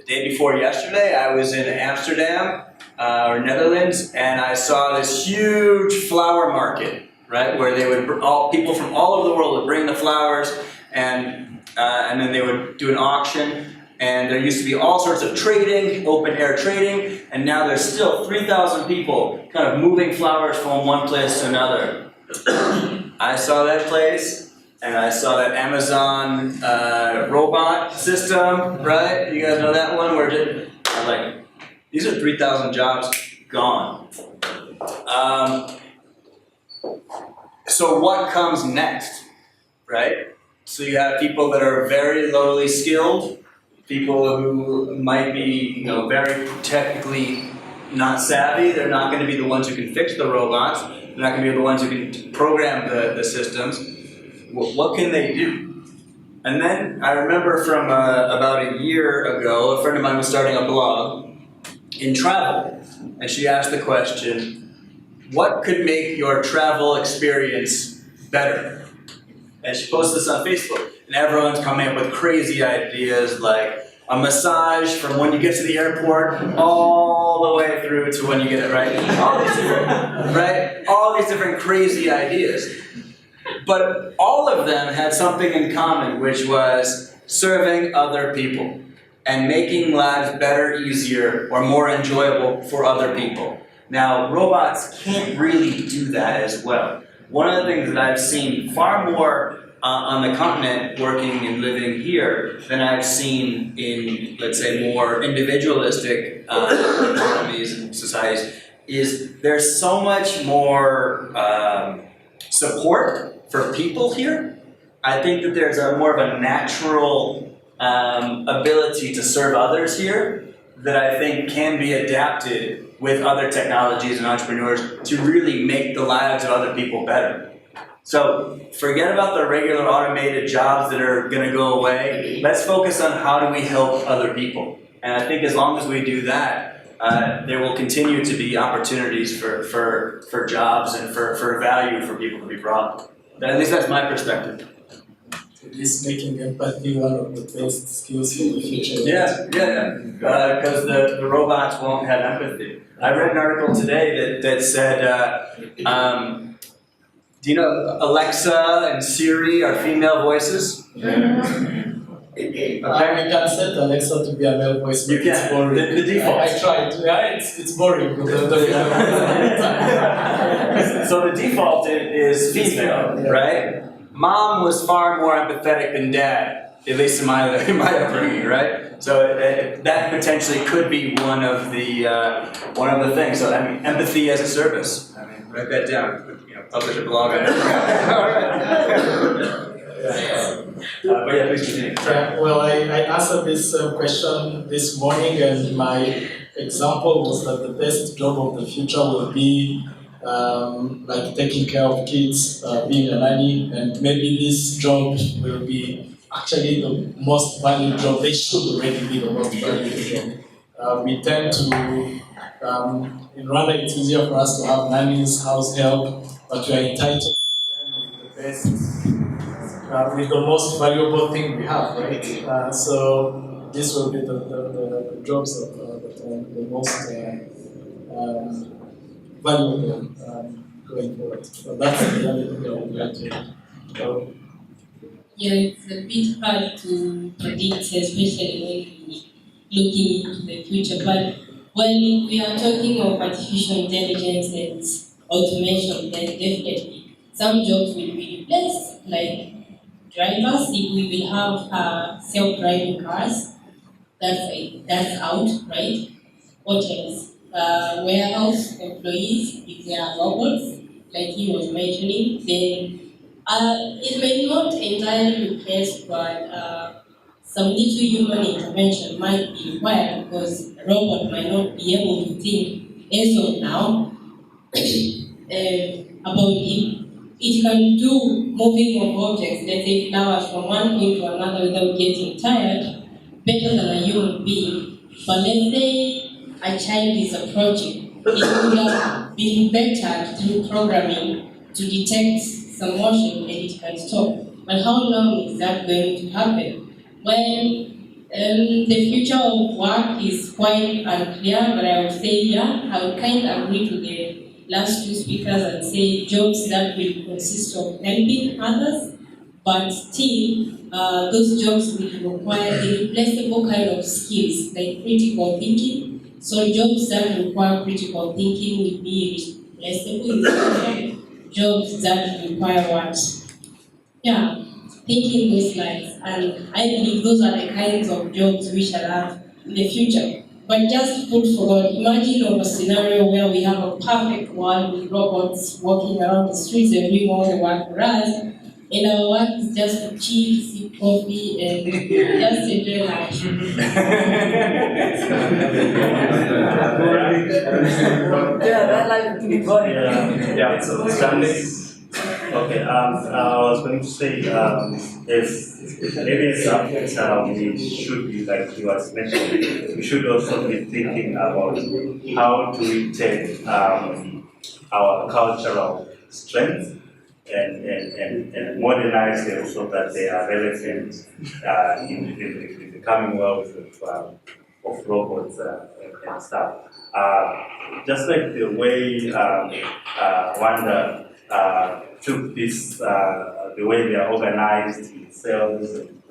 day before yesterday, I was in Amsterdam, or Netherlands, and I saw this huge flower market, right, where they would people from all over the world would bring the flowers, and then they would do an auction. And there used to be all sorts of trading, open air trading, and now there's still 3,000 people kind of moving flowers from one place to another. I saw that place, and I saw that Amazon robot system, right? You guys know that one? I'm like, these are 3,000 jobs gone. So what comes next, right? So you have people that are very lowly skilled, people who might be, very technically not savvy. They're not going to be the ones who can fix the robots. They're not going to be the ones who can program the systems. What can they do? And then I remember from about a year ago, a friend of mine was starting a blog in travel. And she asked the question, what could make your travel experience better? And she posted this on Facebook. And everyone's coming up with crazy ideas like a massage from when you get to the airport all the way through to when you get it right. All these different crazy ideas. But all of them had something in common, which was serving other people and making lives better, easier, or more enjoyable for other people. Now, robots can't really do that as well. One of the things that I've seen far more on the continent, working and living here, than I've seen in, let's say, more individualistic economies and societies, is there's so much more support for people here. I think that there's more of a natural ability to serve others here that I think can be adapted with other technologies and entrepreneurs to really make the lives of other people better. So forget about the regular automated jobs that are going to go away. Let's focus on how do we help other people. And I think as long as we do that, there will continue to be opportunities for jobs and for value for people to be brought. At least that's my perspective. It is making empathy one of the best skills for the future. Because the robots won't have empathy. I read an article today that said, do you know Alexa and Siri are female voices? I can set Alexa to be a male voice, but You can. it's boring. The default. I tried. Yeah, it's boring. So the default is female, right? Mom was far more empathetic than dad, at least in my upbringing, right? So that potentially could be one of the things. So I mean, empathy as a service. I mean, write that down. You know, publish a blog on it. All right. But yeah, please continue. Yeah, well, I answered this question this morning, and my example was that the best job of the future will be like taking care of kids, being a nanny, and maybe this job will be actually the most valued job. They should already be the most valued job. We tend to, in Rwanda, it's easier for us to have nannies, house help, but we are entitled to them with the best, with the most valuable thing we have, right? So this will be the jobs that are the most valuable going forward. So that's the only thing I would like to go. Yeah, it's a bit hard to predict, especially when we looking into the future. But when we are talking of artificial intelligence and automation, then definitely some jobs will be replaced, like drivers. If we will have self-driving cars, that's out, right? What else? Warehouse employees, if they are robots, like he was mentioning, then it may not entirely replace, but some little human intervention might be required because a robot might not be able to think as of now about it. It can do moving of objects, let's say flowers from one point to another without getting tired, better than a human being. But let's say a child is approaching, it would have been better through programming to detect some motion and it can stop. But how long is that going to happen? Well, the future of work is quite unclear, but I would say, yeah, I would kind of agree to the last two speakers and say jobs that will consist of helping others, but still those jobs will require irreplaceable kind of skills like critical thinking. So jobs that require critical thinking will be replaceable. Jobs that require what? Yeah, thinking those lines. And I believe those are the kinds of jobs we shall have in the future. But just food for thought, imagine a scenario where we have a perfect world with robots walking around the streets and doing all the work for us, and our work is just to chill, sip coffee, and just enjoy life. Yeah, that life to be boring. Yeah. So Stanley. Okay. I was going to say, if maybe as Africa we should be, like you was mentioning, we should also be thinking about how do we take our cultural strengths and modernize them so that they are relevant in the coming world of robots and stuff. Just like the way Rwanda took this, the way they are organized in cells and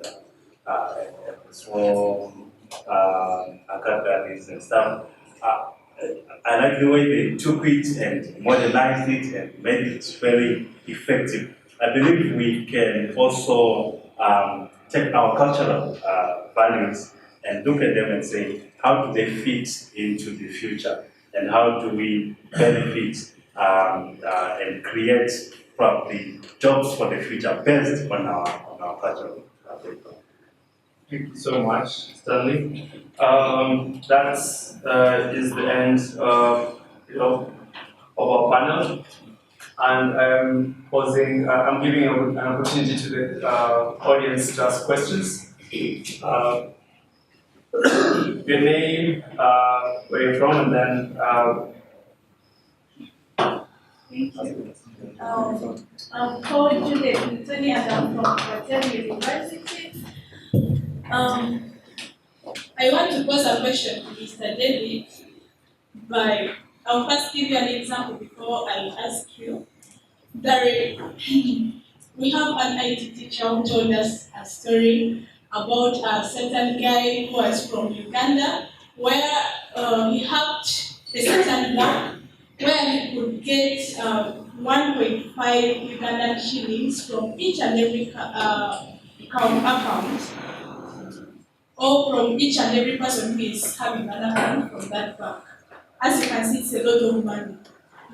small academies and stuff. I like the way they took it and modernized it and made it very effective. I believe we can also take our cultural values and look at them and say, how do they fit into the future? And how do we benefit and create probably jobs for the future based on our cultural background? Thank you so much, Stanley. That is the end of our panel, and I'm giving an opportunity to the audience to ask questions. your name, where you're from, and then Thank you. I'm called Juliet Anthony and I'm from Uwajeneza University. I want to pose a question to Mr. David, but I'll first give you an example before I ask you. We have an IT teacher who told us a story about a certain guy who was from Uganda, where he helped a certain bank where he could get 1.5 Ugandan shillings from each and every account, or from each and every person who is having an account from that bank. As you can see, it's a lot of money.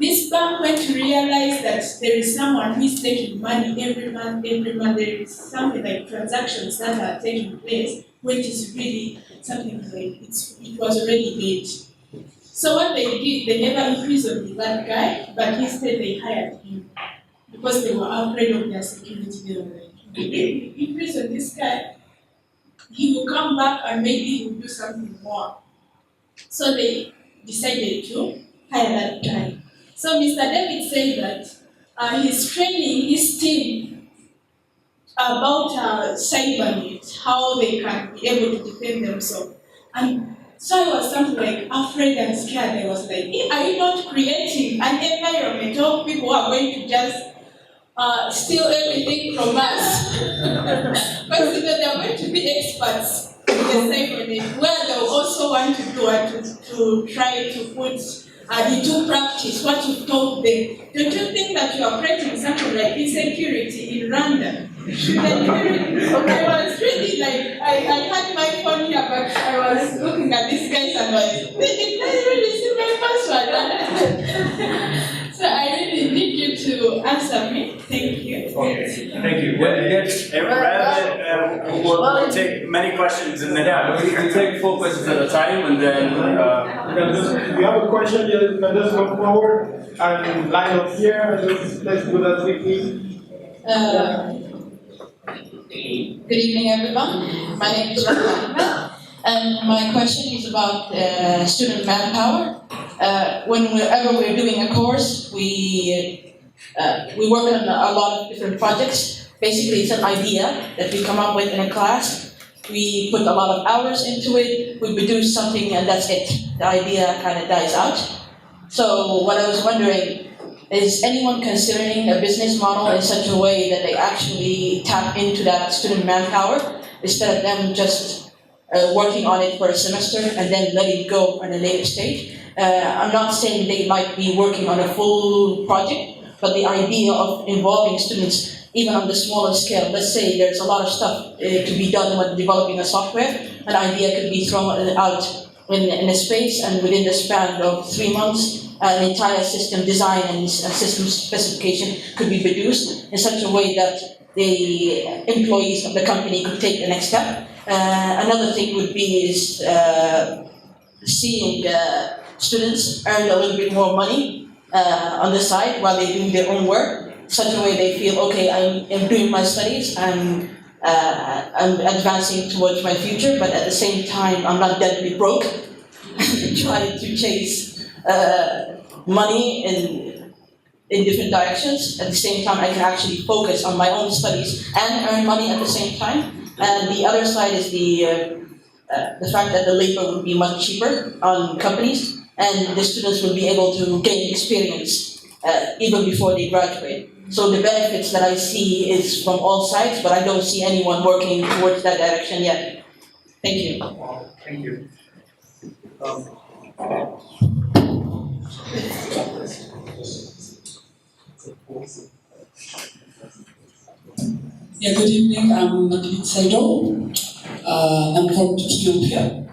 This bank went to realize that there is someone who is taking money every month. There is something like transactions that are taking place, which is really something like it was already late. So what they did, they never imprisoned that guy, but instead they hired him because they were afraid of their security. They were like, if they imprison this guy, he will come back and maybe he will do something more. So they decided to hire that guy. So Mr. David said that he's training his team about cybernet, how they can be able to defend themselves. And so I was something like afraid and scared. I was like, are you not creating an environment of people who are going to just steal everything from us? But they are going to be experts in the cybernet, where they will also want to do to try to put into practice what you told them. Don't you think that you are creating something like insecurity in Rwanda? I was really like, I had my phone here, but I was looking at these guys and was, they really see my password. So I really need you to answer me. Thank you. okay. Thank you. We'll take many questions and then we take 4 questions at a time, and then if you have a question, you can just come forward and line up here. Let's do that quickly. Good evening, everyone. My name is Clement, and my question is about student manpower. Whenever we're doing a course, we work on a lot of different projects. Basically, it's an idea that we come up with in a class. We put a lot of hours into it. We produce something, and that's it. The idea kind of dies out. So, what I was wondering, is anyone considering a business model in such a way that they actually tap into that student manpower instead of them just working on it for a semester and then letting it go at a later stage? I'm not saying they might be working on a full project, but the idea of involving students even on the smaller scale. Let's say there's a lot of stuff to be done when developing a software. An idea could be thrown out in a space, and within the span of 3 months, an entire system design and system specification could be produced in such a way that the employees of the company could take the next step. Another thing would be is seeing students earn a little bit more money on the side while they do their own work. Such a way they feel, okay, I'm doing my studies, I'm advancing towards my future, but at the same time, I'm not deadly broke, trying to chase money in different directions. At the same time, I can actually focus on my own studies and earn money at the same time. And the other side is the fact that the labor would be much cheaper on companies, and the students will be able to gain experience even before they graduate. So the benefits that I see is from all sides, but I don't see anyone working towards that direction yet. Thank you. thank you. Yeah, good evening. I'm Magede. I'm from Ethiopia.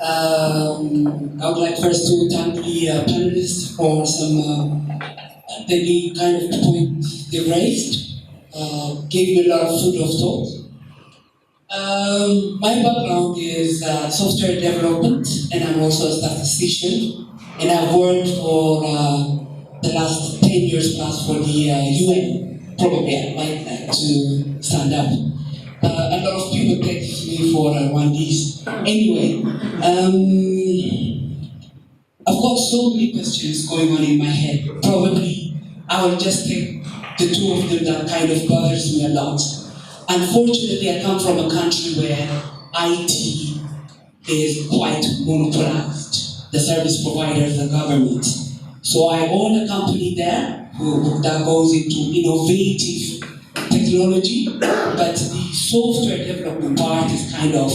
I would like first to thank the panelists for some very kind of points they raised. Gave me a lot of food of thought. My background is software development, and I'm also a statistician. And I've worked for the last 10 years plus for the UN. Probably I might like to stand up. A lot of people text me for one of these. Anyway, I've got so many questions going on in my head. Probably I will just take the two of them that kind of bothers me a lot. Unfortunately, I come from a country where IT is quite monopolized. The service providers, the government. So I own a company there that goes into innovative technology, but the software development part is kind of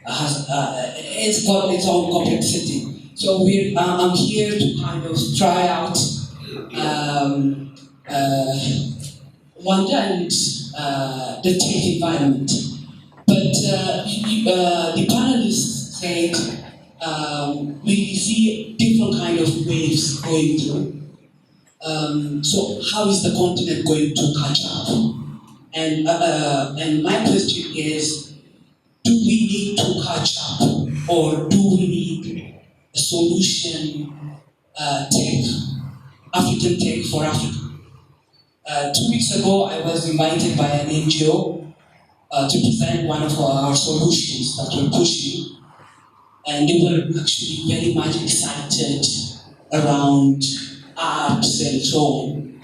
it's got its own complexity. So I'm here to kind of try out Wanda and the tech environment. But the panelists said we see different kind of waves going through. So how is the continent going to catch up? And my question is, do we need to catch up, or do we need a solution African tech for Africa? 2 weeks ago, I was invited by an NGO to present one of our solutions that we're pushing, and they were actually very much excited around apps and so on.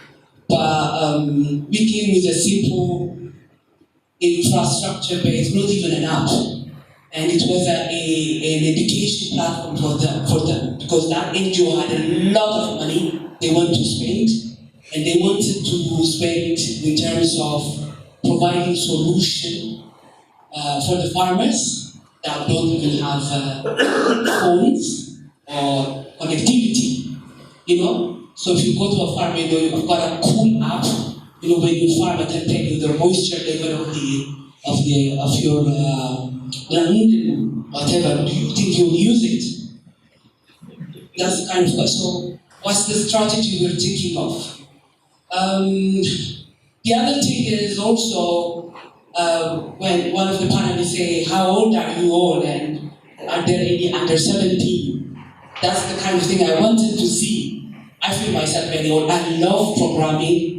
But we came with a simple infrastructure base, not even an app. And it was an education platform for them, because that NGO had a lot of money they wanted to spend, and they wanted to spend in terms of providing solution for the farmers that don't even have phones or connectivity, you know? So if you go to a farm, you know, you've got a cool app, you know, when you farm, it can tell you the moisture level of your land and whatever. Do you think you'll use it? That's the kind of question. So what's the strategy we're thinking of? The other thing is also when one of the panelists say, how old are you all, and are there any under 17? That's the kind of thing I wanted to see. I feel myself very old. I love programming.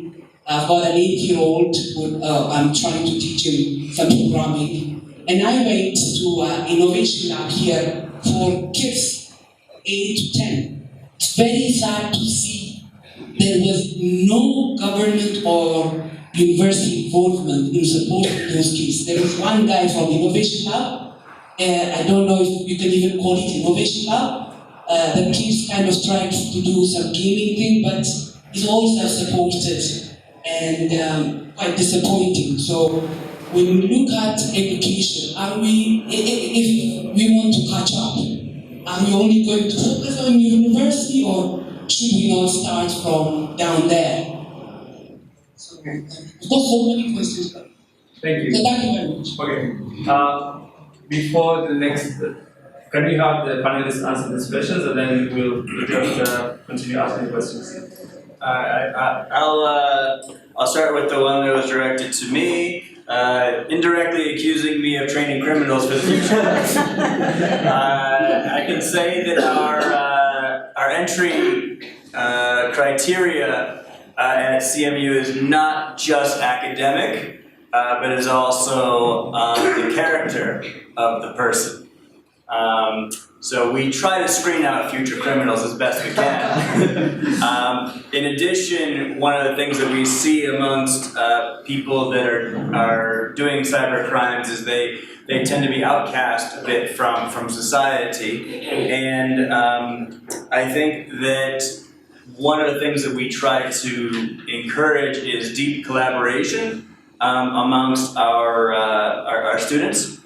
I've got an 8-year-old who I'm trying to teach him some programming. And I went to an innovation lab here for kids 8 to 10. It's very sad to see there was no government or university involvement in supporting those kids. There was one guy from Innovation Lab, I don't know if you can even call it Innovation Lab. The kids kind of tried to do some gaming thing, but it's all self-supported and quite disappointing. So when we look at education, are we, if we want to catch up, are we only going to focus on university, or should we not start from down there? So, I've got so many questions. Thank you. So thank you very much. Okay. Before the next, can we have the panelists answer these questions, and then we'll just continue asking questions? I'll start with the one that was directed to me. Indirectly accusing me of training criminals for the future. I can say that our entry criteria at CMU is not just academic, but is also the character of the person. So we try to screen out future criminals as best we can. In addition, one of the things that we see amongst people that are doing cyber crimes is they tend to be outcast a bit from society. And I think that one of the things that we try to encourage is deep collaboration amongst our students.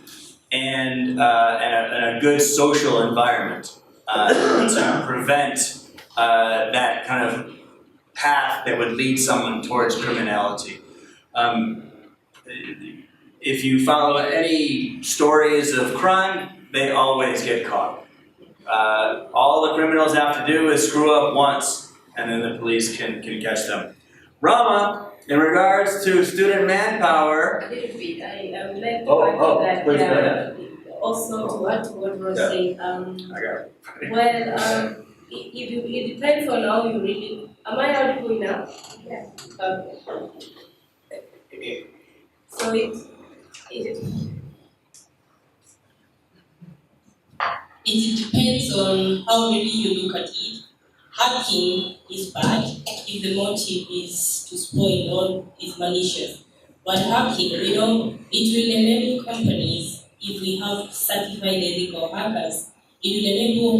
And a good social environment to prevent that kind of path that would lead someone towards criminality. If you follow any stories of crime, they always get caught. All the criminals have to do is screw up once, and then the police can catch them. Rama, in regards to student manpower. A little bit. I would like to add to that. Also to add to what Ross saying. Well, it depends on how you really. Am I audible now? Yeah. Okay. So It depends on how really you look at it. Hacking is bad if the motive is to spoil or is malicious. But hacking, it will enable companies, if we have certified ethical hackers, it will enable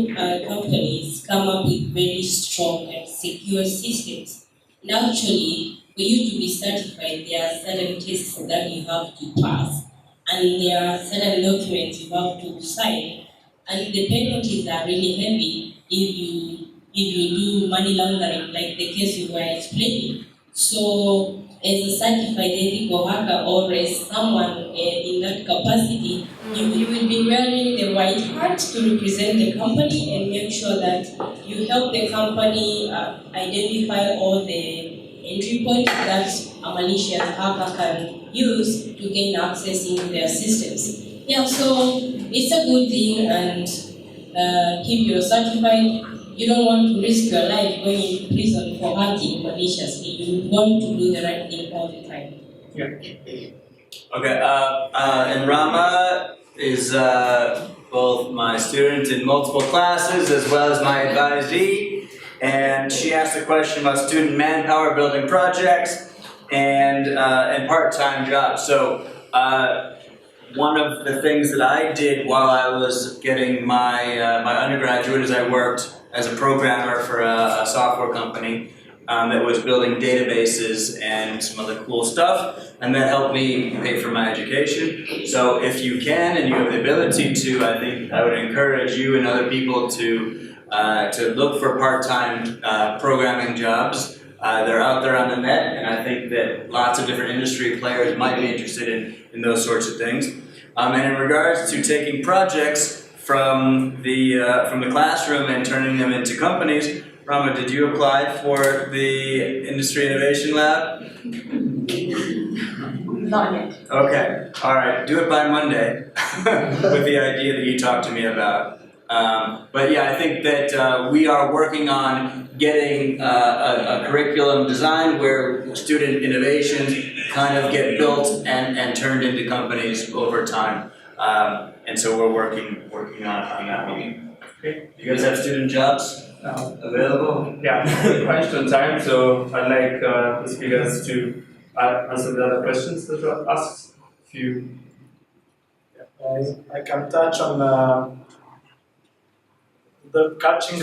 companies come up with very strong and secure systems. And actually, for you to be certified, there are certain tests that you have to pass, and there are certain documents you have to sign, and the penalties are really heavy if you do money laundering, like the case you were explaining. So, as a certified ethical hacker or as someone in that capacity, you will be wearing the white hat to represent the company and make sure that you help the company identify all the entry points that a malicious hacker can use to gain access into their systems. Yeah, so it's a good thing, and if you're certified, you don't want to risk your life going into prison for hacking maliciously. You want to do the right thing all the time. Yeah. Okay, and Rama is both my student in multiple classes as well as my advisee. And she asked a question about student manpower building projects and part-time jobs. So one of the things that I did while I was getting my my undergraduate is I worked as a programmer for a software company that was building databases and some other cool stuff, and that helped me pay for my education. So if you can and you have the ability to, I think I would encourage you and other people to look for part-time programming jobs. They're out there on the net, and I think that lots of different industry players might be interested in those sorts of things. And in regards to taking projects from the classroom and turning them into companies, Rama, did you apply for the Industry Innovation Lab? Not yet. Okay, all right, do it by Monday with the idea that you talked to me about. But yeah, I think that we are working on getting a curriculum design where student innovations kind of get built and turned into companies over time. And so we're working on that one. Okay. You guys have student jobs available? Yeah, we're crunched on time, so I'd like the speakers to answer the other questions that were asked. I can touch on the catching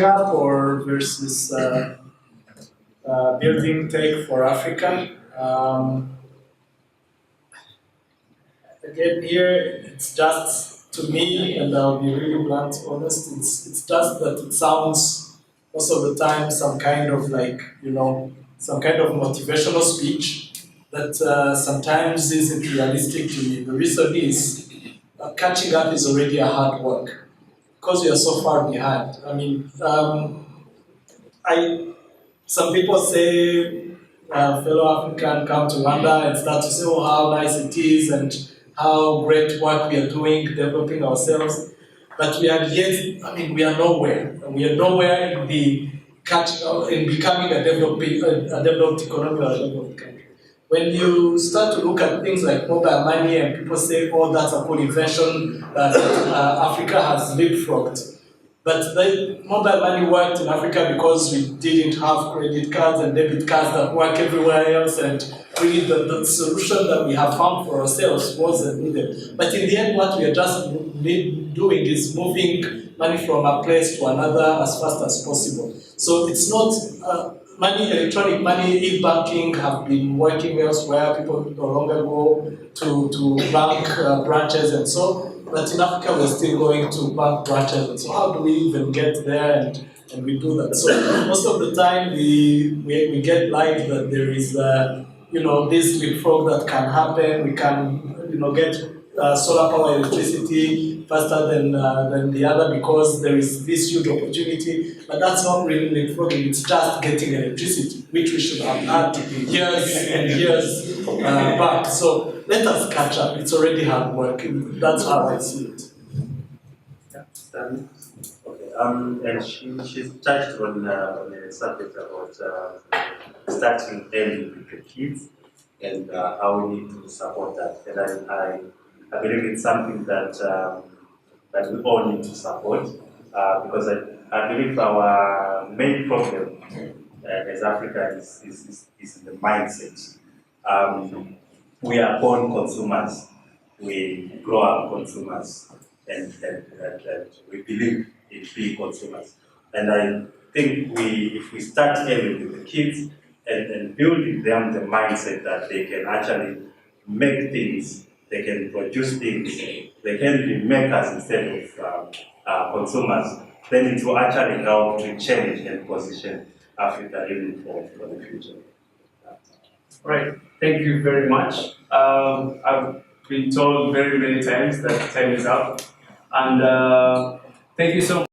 up or versus building tech for Africa. Again, here it's just to me, and I'll be really blunt, honest. It's just that it sounds most of the time some kind of some kind of motivational speech that sometimes isn't realistic to me. The reason is catching up is already a hard work because we are so far behind. I mean, some people say fellow African come to Rwanda and start to say, oh, how nice it is and how great work we are doing, developing ourselves. But we are yet, we are nowhere. We are nowhere in becoming a developed economy or a developed country. When you start to look at things like mobile money and people say, oh, that's a cool invention that Africa has leapfrogged. But the mobile money worked in Africa because we didn't have credit cards and debit cards that work everywhere else, and really the solution that we have found for ourselves wasn't needed. But in the end, what we are just doing is moving money from a place to another as fast as possible. So it's not electronic money, e-banking have been working elsewhere. People no longer go to bank branches and so. But in Africa, we're still going to bank branches. And so how do we even get there and we do that? So most of the time, we get light that there is this leapfrog that can happen. We can get solar power electricity faster than the other because there is this huge opportunity. But that's not really leapfrogging. It's just getting electricity, which we should have had years and years back. So let us catch up. It's already hard work. That's how I see it. Yeah, Stanley. Okay. And she's touched on the subject about starting early with the kids. and how we need to support that. And I believe it's something that that we all need to support because I believe our main problem as Africa is in the mindset. We are born consumers, we grow up consumers, and we believe in being consumers. And I think if we start early with the kids and building them the mindset that they can actually make things, they can produce things, they can be makers instead of consumers, then it will actually help to change and position Africa even for the future. Right. Thank you very much. I've been told very many times that time is up, and thank you so much.